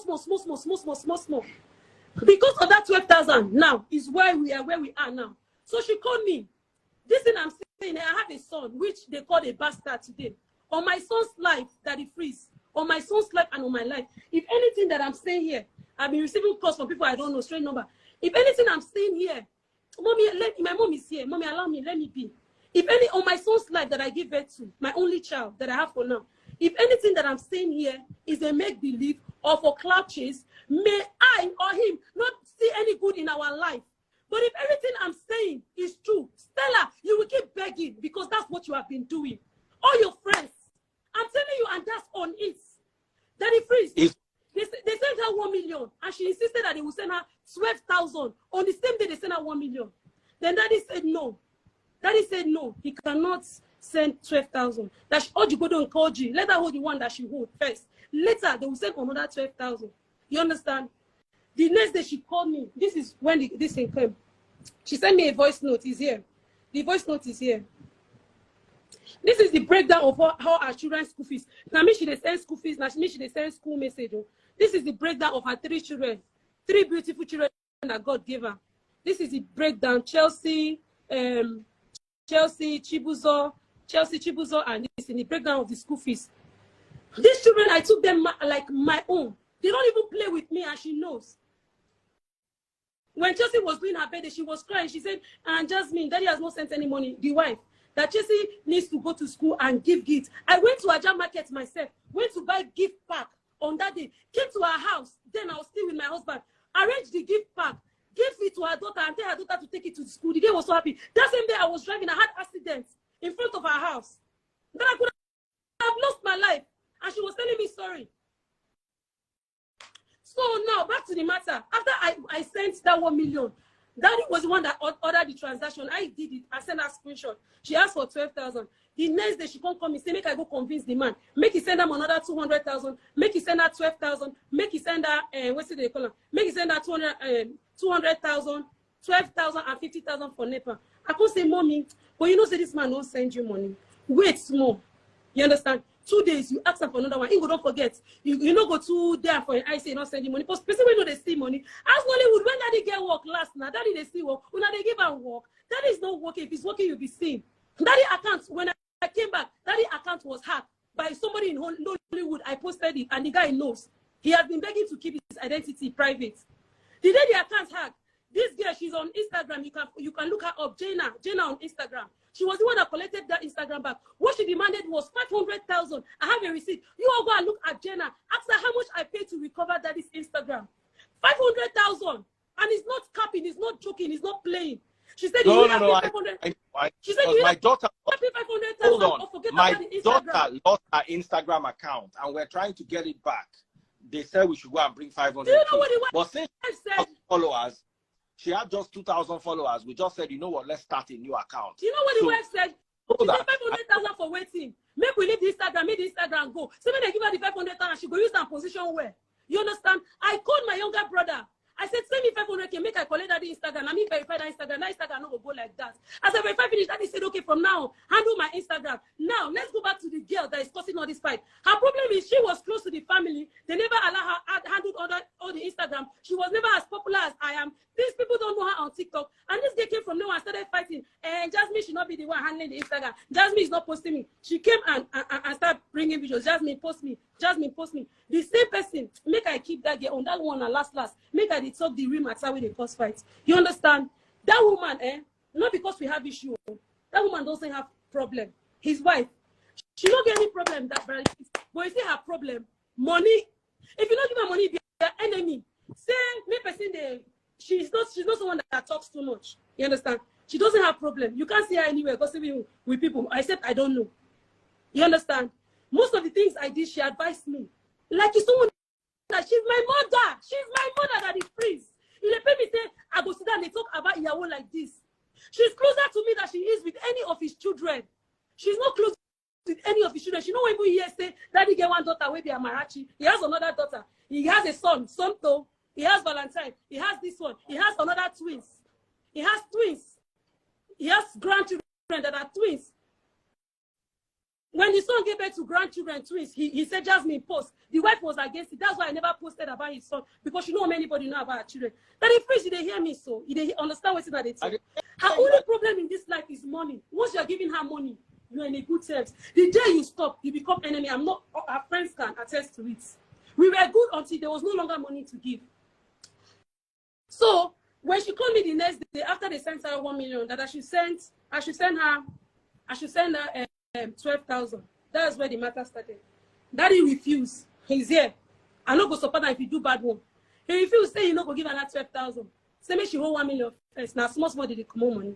Because of that 12,000 now is why we are where we are now. So she called me. This thing I'm saying, I have a son, which they call a bastard today. On my son's life, that he frees. On my son's life and on my life. If anything that I'm saying here, I've been receiving calls from people I don't know, straight number. If anything I'm saying here, mommy, my mom is here. Mommy, allow me, let me be. If any, on my son's life that I give birth to, my only child that I have for now, if anything that I'm saying here is a make-believe or for clout chase, may I or him not see any good in our life. But if everything I'm saying is true, Stella, you will keep begging because that's what you have been doing. All your friends, I'm telling you, and that's on it. Daddy Freeze, they sent her 1 million, and she insisted that they would send her 12,000. On the same day, they sent her 1 million. Then Daddy said no. Daddy said no, he cannot send 12,000. That she hold you go and call you. Let her hold the one that she hold first. Later, they will send another 12,000. You understand? The next day she called me. This is when this thing came. She sent me a voice note. It's here. The voice note is here. This is the breakdown of how our children's school fees. Now, me, she they send school fees. Now, me, she they send school message. This is the breakdown of her 3 children. 3 beautiful children that God gave her. This is the breakdown. Chelsea, Chibuzo, and this in the breakdown of the school fees. These children, I took them like my own. They don't even play with me, and she knows. When Chelsea was doing her birthday, she was crying. She said, and Jasmine, daddy has not sent any money, the wife, that Chelsea needs to go to school and give gifts. I went to Ajah Market myself, went to buy gift pack on that day, came to her house, then I was still with my husband, arranged the gift pack, gave it to her daughter and tell her daughter to take it to school. The girl was so happy. That same day I was driving, I had accidents in front of her house. Then I could have lost my life. And she was telling me sorry. So now, back to the matter. After I sent that 1 million, Daddy was the one that ordered the transaction. I did it. I sent her a screenshot. She asked for 12,000. The next day, she can't come and say, make I go convince the man. Make he send them another 200,000. Make he send her 12,000. Make he send her, what's it they call her? Make he send her 200,000, 12,000 and 50,000 for NEPA. I can't say, mommy, but you know, say this man won't send you money. Wait small. You understand? 2 days, you ask them for another one. You don't forget. You not go to there for an I say not sending money. Because especially when they see money. Ask Nollywood when daddy get work last now. Daddy they see work. When they give her work, daddy is not working. If it's working, you'll be seen. Daddy account, when I came back, daddy account was hacked by somebody in Nollywood. I posted it and the guy knows. He has been begging to keep his identity private. The day the account hacked, this girl, she's on Instagram. You can look her up, Jenna on Instagram. She was the one that collected that Instagram back. What she demanded was 500,000. I have a receipt. You all go and look at Jenna. Ask her how much I paid to recover daddy's Instagram. 500,000. And it's not capping, it's not joking, it's not playing. She said, no. She said, my daughter. Hold on. My daughter lost her Instagram account, and we're trying to get it back. They said we should go and bring 500. Do you know what the but since said? Followers, she had just 2,000 followers. We just said, you know what? Let's start a new account. You know what the wife said? She said 500,000 for waiting. Make we leave the Instagram, make the Instagram go. So when they give her the 500,000, she go use that position where. You understand? I called my younger brother. I said, send me 500K, make I collect that Instagram. I mean, verify that Instagram. That Instagram not go like that. As I verify finish, Daddy said, okay, from now, handle my Instagram. Now, let's go back to the girl that is causing all this fight. Her problem is she was close to the family. They never allow her handle all the Instagram. She was never as popular as I am. These people don't know her on TikTok. And this girl came from nowhere and started fighting. And Jasmine should not be the one handling the Instagram. Jasmine is not posting me. She came and started bringing videos. Jasmine, post me. Jasmine, post me. The same person, make I keep that girl on that one and last. Make I talk the real matter with the cause fight. You understand? That woman, not because we have issue. That woman doesn't have problem. His wife, she don't get any problem that but you see her problem, money. If you don't give her money, be her enemy. Say me person she's not someone that talks too much. You understand? She doesn't have problem. You can't see her anywhere gossiping with people, except I don't know. You understand? Most of the things I did, she advised me. Like it's someone that she's my mother. She's my mother that is freeze. You let me say, I go sit down and they talk about Yahoo like this. She's closer to me than she is with any of his children. She's not close with any of his children. She don't even hear say, Daddy get one daughter, maybe a Marachi. He has another daughter. He has a son, Sonto. He has Valentine. He has this one. He has another twins. He has twins. He has grandchildren that are twins. When the son gave birth to grandchildren, twins, he said, Jasmine, post. The wife was against it. That's why I never posted about his son, because she know anybody know about her children. That if freeze, they hear me so. They understand what's in that they talk. Her only problem in this life is money. Once you're giving her money, you're in a good terms. The day you stop, you become enemy. I'm not, our friends can attest to it. We were good until there was no longer money to give. So when she called me the next day, after they sent her 1 million, that I should send her 12,000. That's where the matter started. Daddy refused. He's here. I not go support her if you do bad one. He refused, say he not go give her that 12,000. Say me she hold 1 million first. Now small did they come on money.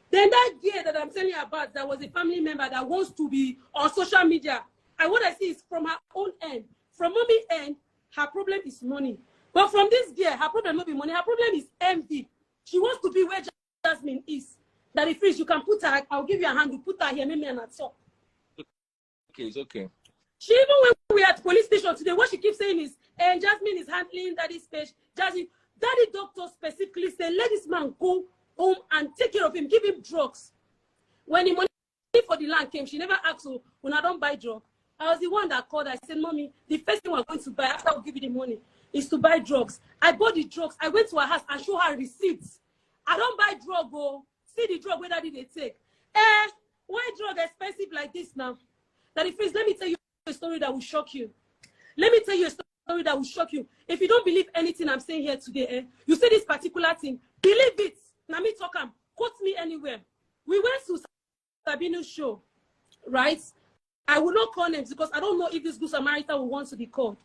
Then that girl that I'm telling you about, that was a family member that wants to be on social media. And what I see is from her own end. From mommy end, her problem is money. But from this girl, her problem not be money. Her problem is envy. She wants to be where Jasmine is. That if you can put her, I'll give you a hand to put her here, maybe and talk. Okay, it's okay. She even when we at police station today, what she keeps saying is, and Jasmine is handling daddy's page. Jasmine, daddy doctor specifically said, let this man go home and take care of him, give him drugs. When the money for the land came, she never asked, so when I don't buy drugs. I was the one that called. I said, Mommy, the first thing we're going to buy after I'll give you the money is to buy drugs. I bought the drugs. I went to her house and show her receipts. I don't buy drug, oh. See the drug where daddy they take. Why drug expensive like this now? Daddy Freeze, let me tell you a story that will shock you. Let me tell you a story that will shock you. If you don't believe anything I'm saying here today, you say this particular thing, believe it. Now me talk quote me anywhere. We went to Sabino's show, right? I will not call names because I don't know if this good Samaritan will want to be called.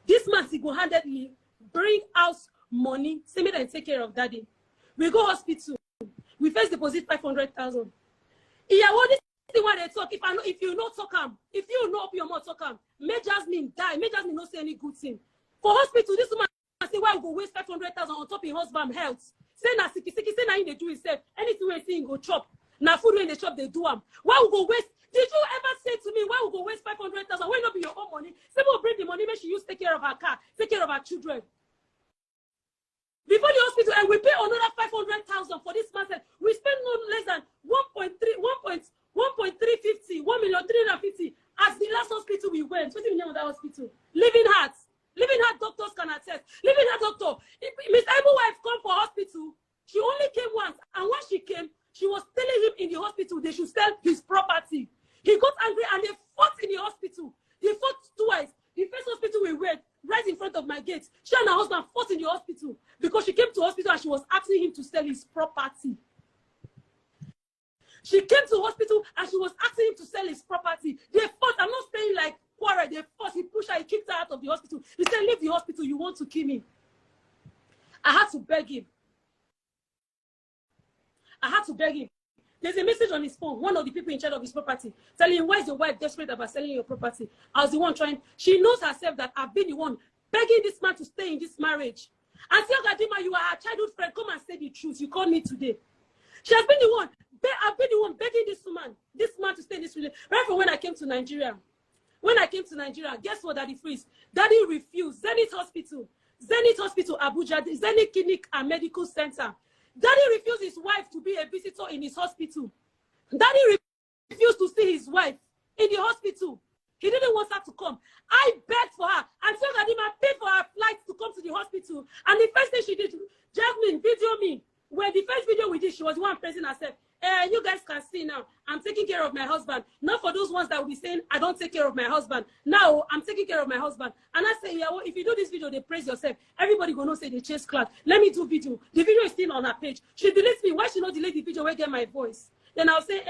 This man single-handedly bring out money, say me and take care of daddy. We go hospital. We first deposit 500,000. Yeah, what is the one they talk? If you not talk if you not open your mouth talk may Jasmine die. May Jasmine not say any good thing. For hospital, this woman say why we go waste 500,000 on top of husband health. Say na siki, say na him they do himself. Anything we see him go chop. Now food when they chop they do why we go waste? Did you ever say to me why we go waste 500,000? Why not be your own money? Say we'll bring the money, make she use take care of her car, take care of her children. Before the hospital, and we pay another 500,000 for this man. We spend no less than 1.350, 1,350,000. As the last hospital we went, what's the name of that hospital? Living Hearts. Living Heart doctors can attest. Living Heart doctor. Miss Ibu wife come for hospital. She only came once. And when she came, she was telling him in the hospital they should sell his property. He got angry and they fought in the hospital. They fought twice. The first hospital we went, right in front of my gate, she and her husband fought in the hospital because she came to hospital and she was asking him to sell his property. She came to hospital and she was asking him to sell his property. They fought. I'm not saying like quarrel. They fought. He pushed her. He kicked her out of the hospital. He said, leave the hospital. You want to kill me. I had to beg him. I had to beg him. There's a message on his phone. One of the people in charge of his property telling him, why is your wife desperate about selling your property? I was the one trying. She knows herself that I've been the one begging this man to stay in this marriage. And say, Ogadima, you are her childhood friend. Come and say the truth. You called me today. She has been the one. I've been the one begging this man to stay in this relationship. Right from when I came to Nigeria. When I came to Nigeria, guess what, Daddy Freeze? Daddy refused. Zenith Hospital, Abuja, Zenith Clinic and Medical Center. Daddy refused his wife to be a visitor in his hospital. Daddy refused to see his wife in the hospital. He didn't want her to come. I begged for her and told Adima paid for her flight to come to the hospital. And the first thing she did, Jasmine, video me. When the first video we did, she was the one praising herself. You guys can see now, I'm taking care of my husband. Not for those ones that will be saying, I don't take care of my husband. Now, I'm taking care of my husband. And I say, yeah, well, if you do this video, they praise yourself. Everybody gonna say they chase clout. Let me do video. The video is still on her page. She deletes me. Why she not delete the video where get my voice? Then I'll say,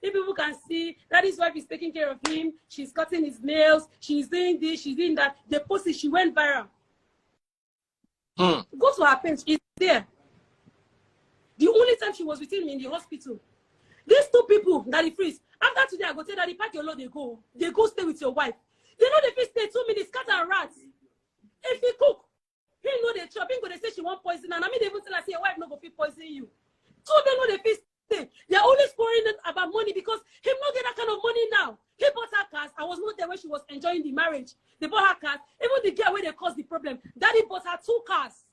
if people can see that his wife is taking care of him. She's cutting his nails. She's doing this. She's doing that. The post, she went viral. Go to her page. It's there. The only time she was with him in the hospital. These two people, Daddy Freeze, after today, I go tell Daddy, pack your load, they go stay with your wife. They know they fit stay 2 minutes, cat and rats. If he cook, he know they chop. He go they say she want poison. And I mean, they even tell her, say, your wife no go fit poison you. So they know they fit stay. They're always worrying about money because he not get that kind of money now. He bought her cars. I was not there when she was enjoying the marriage. They bought her cars. Even the girl where they caused the problem. Daddy bought her 2 cars.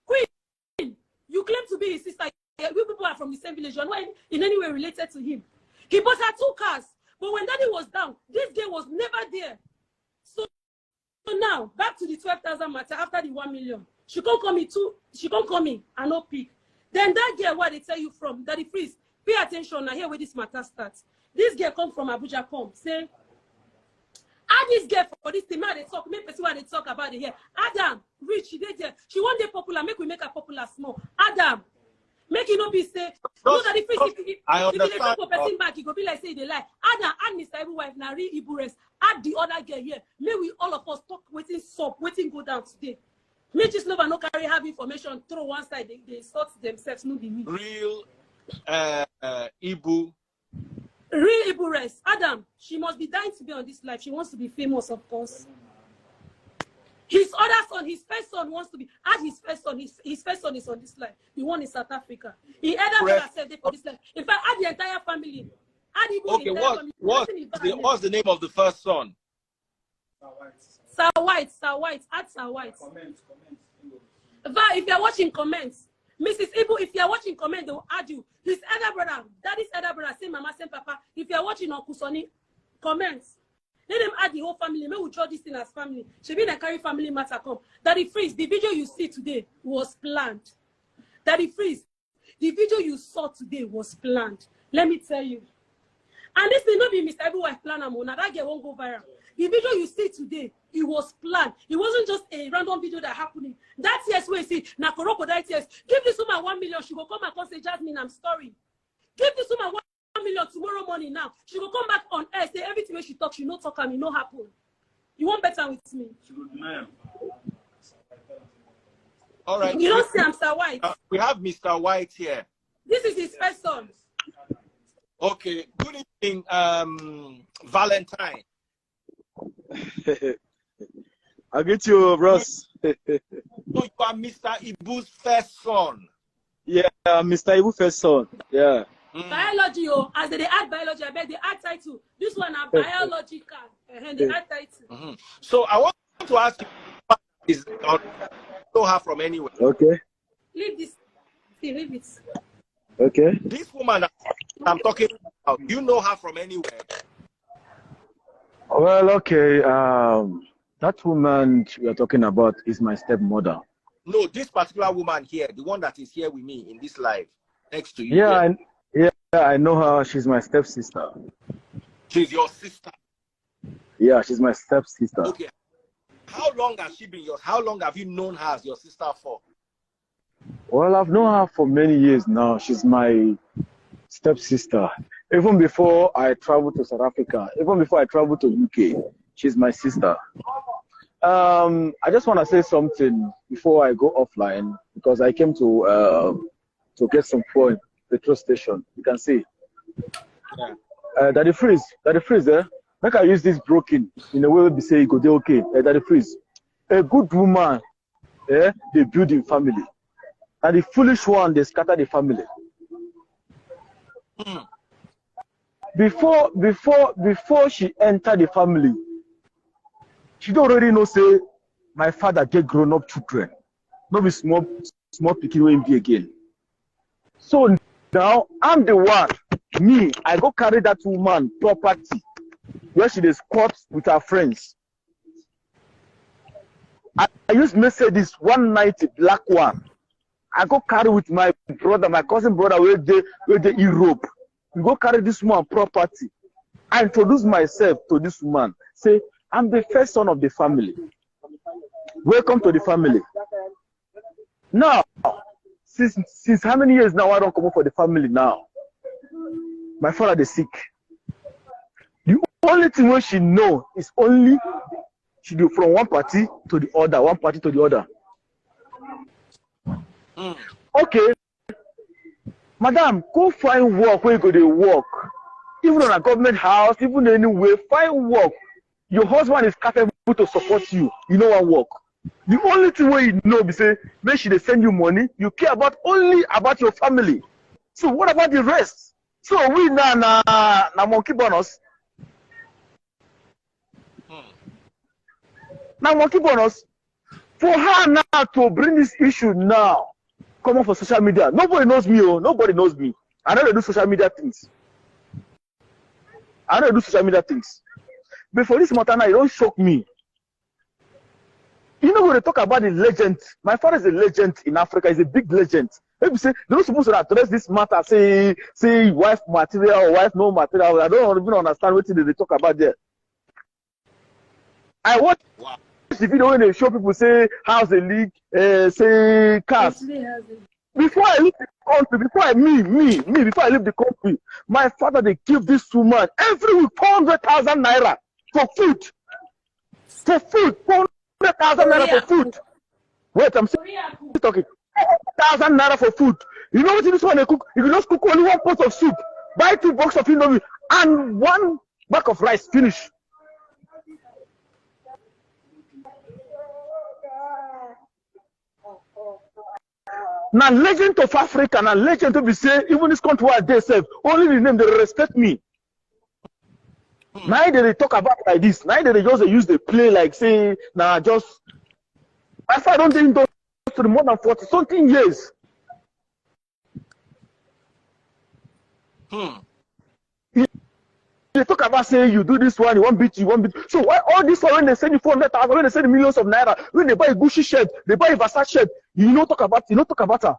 Queen, you claim to be his sister. We people are from the same village. You're not in any way related to him. He bought her 2 cars. But when Daddy was down, this girl was never there. So now, back to the 12,000 matter after the 1 million. She can't call me too. She can't call me and not pick. Then that girl, where they tell you from, Daddy Freeze, pay attention now. Here where this matter starts. This girl come from Abuja, come say, add this girl for this thing. They talk. Make person why they talk about it here. Adam, rich, she did there. She one day popular. Make we make her popular small. Adam. Make it not be say, no, that I understand. If you person back, you go be like say they lie. Add Mr. Ibu wife, Nari Ibu rest. Add the other girl here. May we all of us talk waiting sup, waiting go down today. May just love and no carry have information throw one side. They sort themselves, no be me. Real Ibu. Real Ibu rest. Adam, she must be dying to be on this life. She wants to be famous, of course. His other son, his first son wants to be, add his first son, his first son is on this life. The one in South Africa. He either herself for this life. In fact, add the entire family. Add Ibu okay, what's the name of the first son? Sir White. Add Sir White. Comment. If you're watching comments, Mrs. Ibu, if you're watching comment, they will add you. His elder brother, Daddy's elder brother, same mama, same papa. If you're watching on Kusoni, comments. Let them add the whole family. May we draw this thing as family. She be the carry family matter come. Daddy Freeze, the video you see today was planned. Daddy Freeze, the video you saw today was planned. Let me tell you. And this will not be Mr. Ibu wife plan Amona. That girl won't go viral. The video you see today, it was planned. It wasn't just a random video that happened. That tears where you see, na crocodile tears. Give this woman 1 million. She will come and say, Jasmine, I'm sorry. Give this woman 1 million tomorrow morning now. She will come back on air, say everything when she talk, she no talk and it no happen. You want better with me? All right. You don't see I'm Sir White. We have Mr. White here. This is his first son. Okay. Good evening, Valentine. I'll get you, Ross. So you are Mr. Ibu's first son. Yeah, Mr. Ibu's first son. Yeah. Biology, as they add biology, I beg they add title. This one are biological. They add title. So I want to ask you, is know her from anywhere? Okay. Leave this. Leave it. Okay. This woman I'm talking about, you know her from anywhere? Well, okay. That woman we are talking about is my stepmother. No, this particular woman here, the one that is here with me in this live, next to you. Yeah, I know her. She's my stepsister. She's your sister. Yeah, she's my stepsister. Okay. How long has she been yours? How long have you known her as your sister for? Well, I've known her for many years now. She's my stepsister. Even before I traveled to South Africa, even before I traveled to UK, she's my sister. I just want to say something before I go offline because I came to get some fuel in the petrol station. You can see. Yeah. Daddy Freeze, make I use this broken in a way we say go dey okay. Daddy Freeze, a good woman, they build in family, and the foolish one they scatter the family. Before she enter the family, she don't already know say my father get grown up children, not be small pikin wey be again. So now I'm the one. Me, I go carry that woman property where she dey squat with her friends. I use Mercedes 190 black one. I go carry with my brother, my cousin brother, where they Europe. We go carry this woman property. I introduce myself to this woman. Say, I'm the first son of the family. Welcome to the family. Now, since how many years now I don't come up for the family now? My father is sick. The only thing what she know is only she do from one party to the other, one party to the other. Okay. Madam, go find work where you go to work. Even on a government house, even anywhere, find work. Your husband is capable to support you. You know what work. The only thing where you know be say, make sure they send you money. You care about only about your family. So what about the rest? So we na monkey bonus. Now monkey bonus. For her now to bring this issue now, come on for social media. Nobody knows me, oh, nobody knows me. I don't do social media things. But for this matter now, it don't shock me. You know when they talk about the legend, my father is a legend in Africa, he's a big legend. Maybe say they're not supposed to address this matter, say wife material or wife no material. I don't even understand what they talk about there. I watch the video when they show people say house a leak, say cars. Before I leave the country, before I leave the country, my father they give this woman every week 400,000 naira for food. For food, 400,000 naira for food. Wait, I'm still talking. 400,000 naira for food. You know what this one they cook? You can just cook only one pot of soup, buy 2 boxes of indomie, and 1 bag of rice. Finish. Now legend of Africa, now legend to be say even this country where they serve, only the name they respect me. Now they talk about like this. Now they just use the play like say now just my father don't think to the more than 40 something years. They talk about say you do this one, you won't beat you, won't beat. So why all this one when they send you 400,000, when they send you millions of naira, when they buy a Gucci shirt, they buy a Versace shirt, you don't talk about her.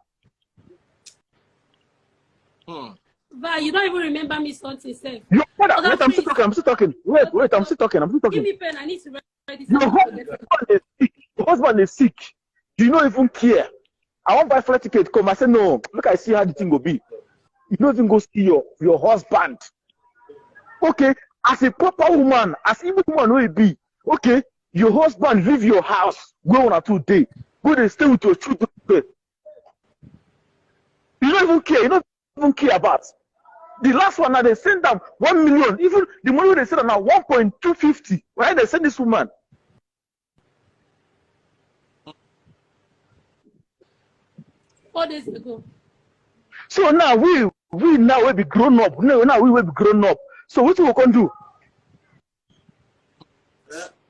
But you don't even remember me something, sir. Your father, wait, I'm still talking. Wait, I'm still talking. Give me pen, I need to write this. Your husband is sick. You don't even care. I want to buy flight ticket. Come, I said no. Look, I see how the thing will be. You don't even go see your husband. Okay, as a proper woman, as even woman will be, okay, your husband leave your house, go on a 2 days, go and stay with your children. You don't even care, you don't even care about. The last one now they send them 1 million, even the money they send them now 1.250. Why they send this woman? Four days ago. So now we now will be grown up. Now we will be grown up. So what we can do?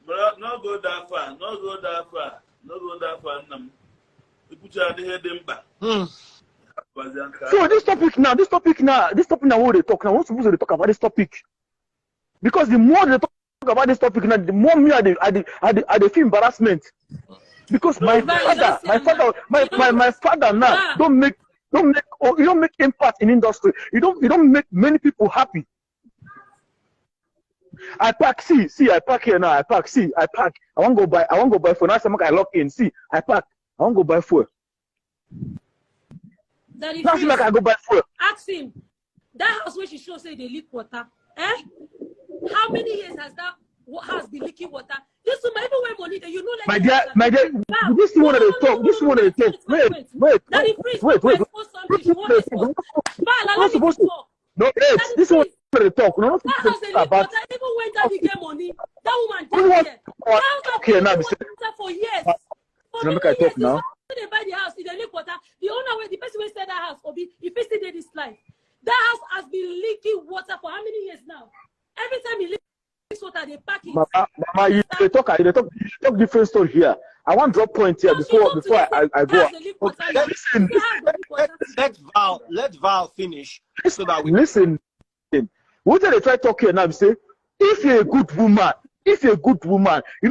But not go that far. Not go that far. We put your head in back. So this topic now, what they talk now. We're supposed to talk about this topic. Because the more they talk about this topic now, the more me I feel embarrassment. Because my father now don't make impact in industry. You don't make many people happy. I pack, I pack here now. I pack. I want to go buy for now. Some I lock in. I pack. I want to go buy for. Now like I go buy for. Ask him. That house where she show say they leak water. How many years has that has been leaking water? This woman even when money that you know like my dear, this one they talk. Wait. No, this one they talk. No, that house they leak water. Even when daddy get money, that woman died here. Okay, now for years. For many years, talk now. They buy the house, they leak water. The owner, the person who said that house, Obi, if he still did this life, that house has been leaking water for how many years now? Every time he leaks water, they pack it. Mama, you talk different story here. I want drop point here before I go. Okay, let Val finish so that we listen. What they try talk here now? Say, if you're a good woman, you're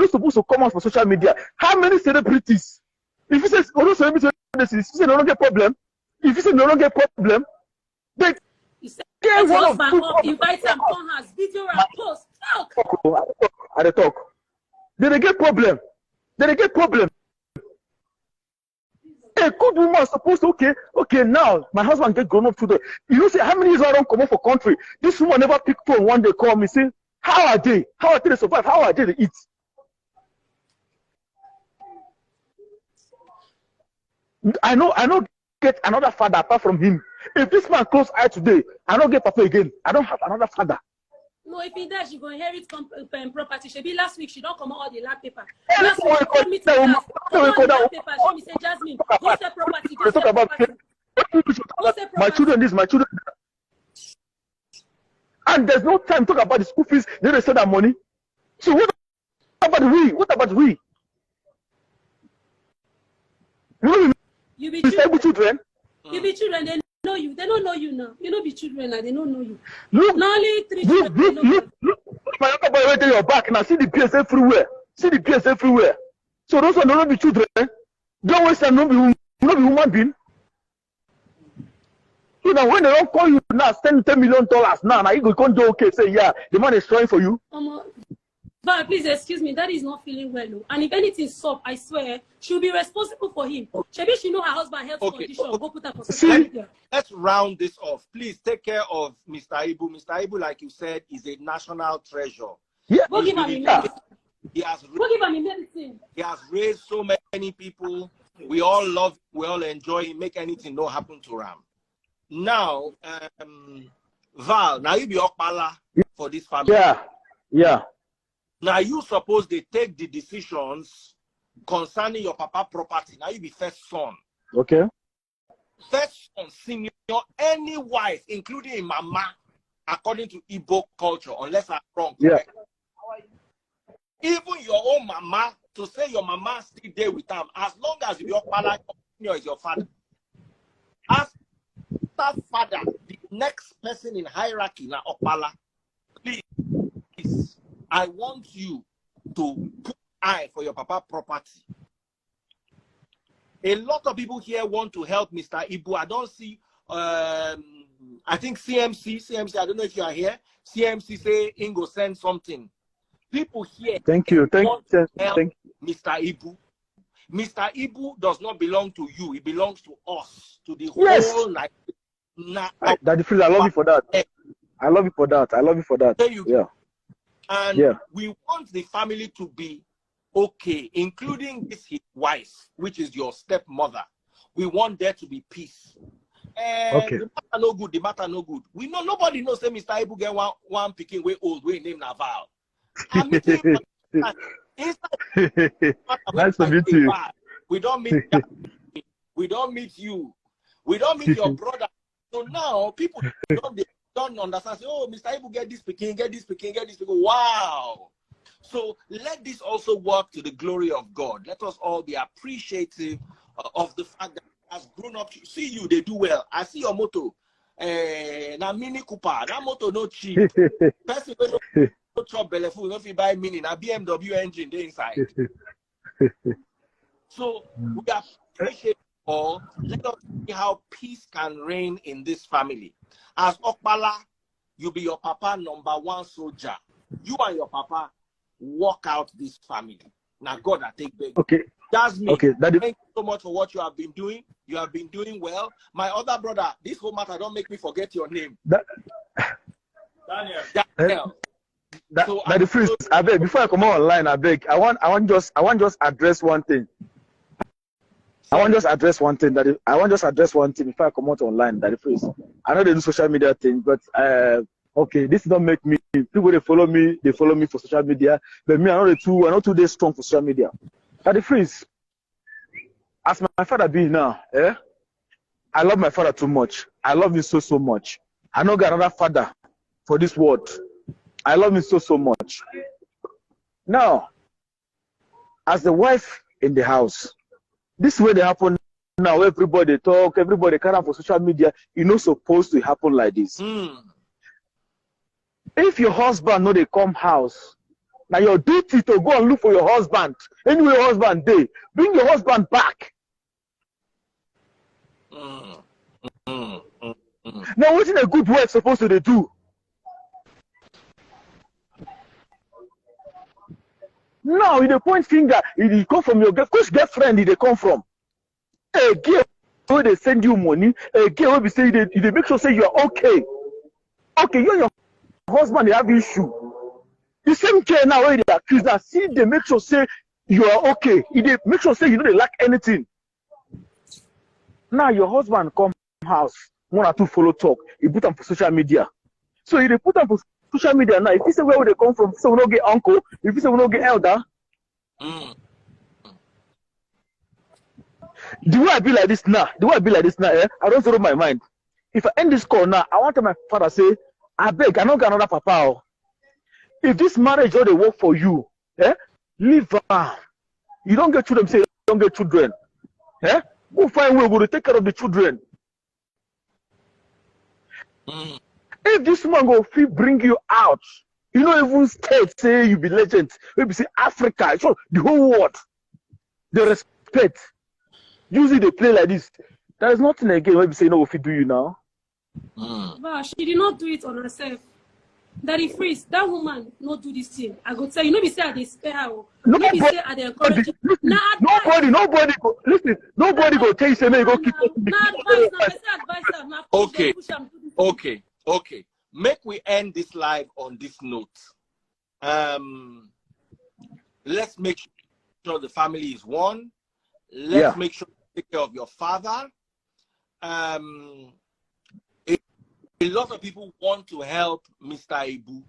not supposed to come out for social media. How many celebrities? If you say oh, no celebrities, if you say no don't get problem, if you say no don't get problem, they get one of two. Invite them on has video and post. I talk. They get problem. They get problem. A good woman is supposed to okay. Now my husband get grown up today. You know, say how many years I don't come out for country. This woman never pick phone one day call me say, how are they? How are they survive? How are they eat? I know get another father apart from him. If this man close eye today, I don't get papa again. I don't have another father. No, if he does, she go inherit property. She be last week, she don't come out all the land paper. Hey, last week, she called me to land paper. She said, Jasmine, go sell property. Go sell property. My children this, my children. And there's no time to talk about the school fees. They sell that money. So what about we? What about we? You be children. You be children. They know you. They don't know you now. You don't be children now. They don't know you. Look, not only 3 children. Look. My younger boy right there, your back now. See the PS everywhere. So those ones don't be children. Don't waste time. Not be human being. You know when they don't call you now, spend $10 million now you go do okay. Say yeah, the man is trying for you. But please excuse me, that is not feeling well. And if anything soft, I swear, she'll be responsible for him. Maybe she know her husband health condition. Go put her for social media. Let's round this off. Please take care of Mr. Ibu. Mr. Ibu, like you said, is a national treasure. Yeah. Go give him medicine. He has raised so many people. We all love, we all enjoy him. Make anything no happen to Ram. Now, Val, now you be Okpala for this family. Yeah. Now you suppose they take the decisions concerning your papa property. Now you be first son. Okay. First son, senior, any wife, including mama, according to Igbo culture, unless I'm wrong. Yeah. Correct? Even your own mama, to say your mama still there with them, as long as your father is your father. As that father, the next person in hierarchy, now Okpala, please, I want you to put eye for your papa property. A lot of people here want to help Mr. Ibu. I don't see, I think CMC, I don't know if you are here. CMC say Ingo send something. People here thank you. Mr. Ibu. Mr. Ibu does not belong to you. It belongs to us, to the whole life. Daddy, I love you for that. I love you for that. There you go. Yeah. And we want the family to be okay, including his wife, which is your stepmother. We want there to be peace. And okay. The matter no good. We know nobody knows say Mr. Ibu get one picking way old, way named Naval. Nice to meet you. We don't meet we don't meet you. We don't meet your brother. So now people don't understand. Say, oh, Mr. Ibu get this picking. Wow. So let this also work to the glory of God. Let us all be appreciative of the fact that has grown up. See you, they do well. I see your motto. Na Mini Cooper. That motto no cheap. chop belly food, if you buy mini, a BMW engine they inside. So we appreciate all. Let us see how peace can reign in this family. As Okpala, you be your papa #1 soldier. You and your papa walk out this family. Now God, I take big. Okay. Jasmine, Okay. thank you so much for what you have been doing. You have been doing well. My other brother, this whole matter, don't make me forget your name. Daniel. Daniel. That the first, I beg, before I come online, I beg, I want just address one thing. I want just address one thing before I come out online. That the first, I know they do social media thing, but okay, this don't make me. People they follow me for social media. But me, I'm not too strong for social media. That the first, as my father be now, I love my father too much. I love him so much. I don't got another father for this world. I love him so much. Now, as the wife in the house, this way they happen now. Everybody talk, everybody kind of for social media. It's not supposed to happen like this. If your husband know they come house, now your duty to go and look for your husband. Anyway, your husband day, bring your husband back. Now, what's a good wife supposed to do? Now, you point finger, it come from your girlfriend, they come from. A girl where they send you money, a girl where they say they make sure say you are okay. Okay, you and your husband they have issue. The same girl now where they accuse that, see they make sure say you are okay. They make sure say you know they lack anything. Now your husband come house, 1 or 2 follow talk, he put them for social media. So if they put them for social media now, if you say where they come from, so we don't get uncle, if you say we don't get elder. The way I be like this now, I don't throw my mind. If I end this call now, I want to my father say, I beg, I don't get another papa. If this marriage don't work for you, leave her. You don't get children, say you don't get children. Go find a way to take care of the children. If this man go bring you out, you know even state say you be legend, maybe say Africa, so the whole world, the respect. Usually they play like this. There is nothing again where we say no if we do you now. But she did not do it on herself. Daddy Freeze, that woman not do this thing. I go tell you, nobody say they spare her. Nobody say they encourage her. Nobody go listen. Nobody go tell you say you go keep. Okay. Make we end this live on this note. Let's make sure the family is one. Let's make sure you take care of your father. A lot of people want to help Mr. Ibu.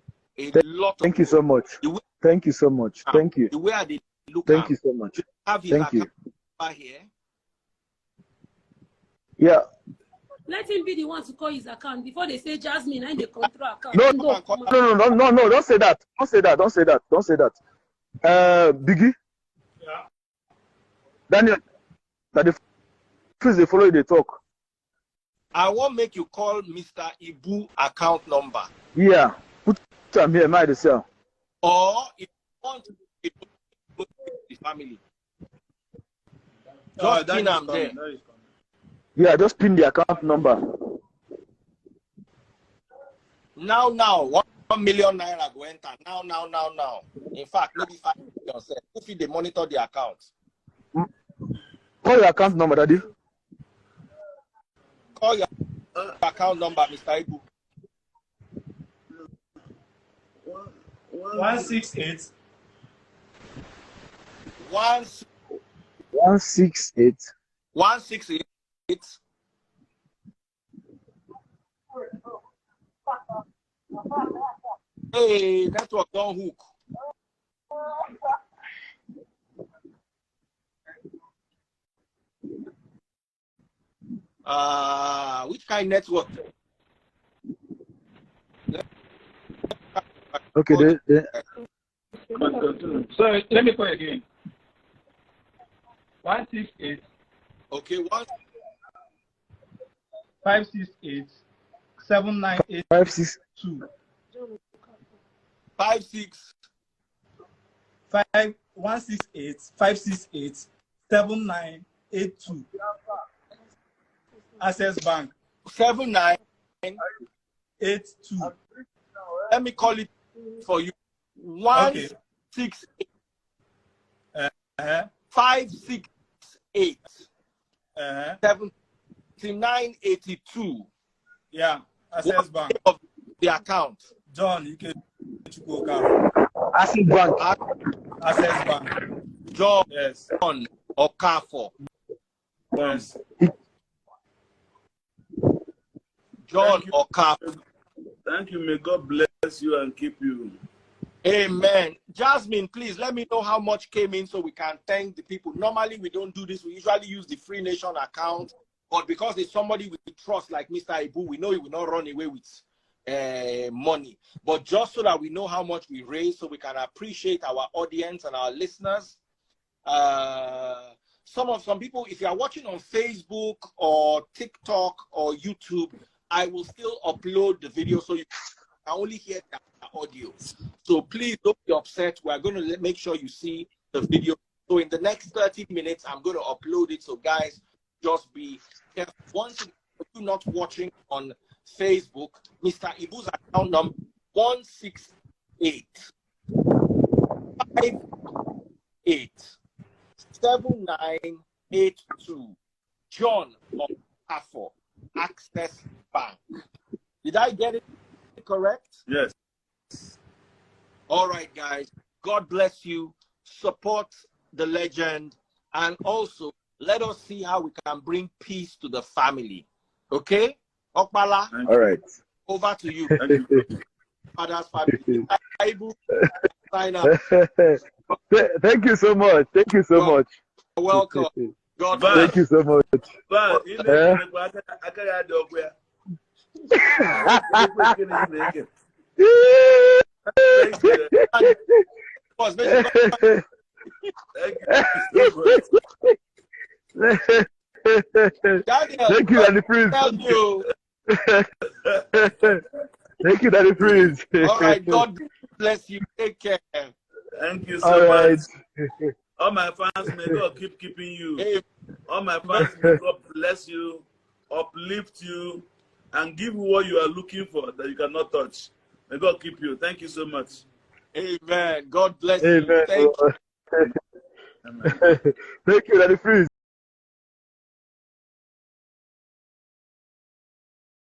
Thank you so much. Thank you so much. Thank you. The way they look. Thank you so much. Have his Thank you. Here. Yeah. Let him be the one to call his account before they say Jasmine and the control account. No. Don't say that. Don't say that. Biggie. Yeah. Daniel. That the first they follow the talk. I won't make you call Mr. Ibu account number. Yeah. Put them here, myself. Or if you want to the family. Just pin them there. Yeah, just pin the account number. Now, 1 million naira go enter. Now. In fact, maybe 5 million. If they monitor the accounts. Call your account number, Daddy. Call your account number, Mr. Ibu. 168. 168. 168. Hey, network don't hook. Which kind of network? Okay, So let me call again. 168. Okay, 568 798 56. 2. 56 168 568 7982. Access Bank 7982. Let me call it for you. 168 568 7982. Yeah, Access Bank. Of the account. John, you can go. Access Bank. Access Bank. John. Yes. Okafor. Yes. John Okafor. Thank you. May God bless you and keep you. Amen. Jasmine, please let me know how much came in so we can thank the people. Normally, we don't do this. We usually use the Free Nation account. But because it's somebody we trust like Mr. Ibu, we know he will not run away with money. But just so that we know how much we raise, so we can appreciate our audience and our listeners. Some people, if you are watching on Facebook or TikTok or YouTube, I will still upload the video so you can only hear the audio. So please don't be upset. We are going to make sure you see the video. So in the next 30 minutes, I'm going to upload it. So guys, just be careful. Once you're not watching on Facebook, Mr. Ibu's account number 168 58 7982. John Okafor, Access Bank. Did I get it correct? Yes. All right, guys. God bless you. Support the legend. And also, let us see how we can bring peace to the family. Okay? Okpala. All right. Over to you. Thank you. Father's family. Sign up. Thank you so much. Thank you so much. Welcome. God bless. Thank you so much. But Thank you, Daddy Prince. Thank you. Thank you, Daddy Prince. All right. God bless you. Take care. Thank you so right. much. All my fans, may God keep keeping you. Hey. All my fans, may God bless you, uplift you, and give you what you are looking for that you cannot touch. May God keep you. Thank you so much. Amen. God bless Amen. you. Thank you. Amen. Thank you, Daddy Prince.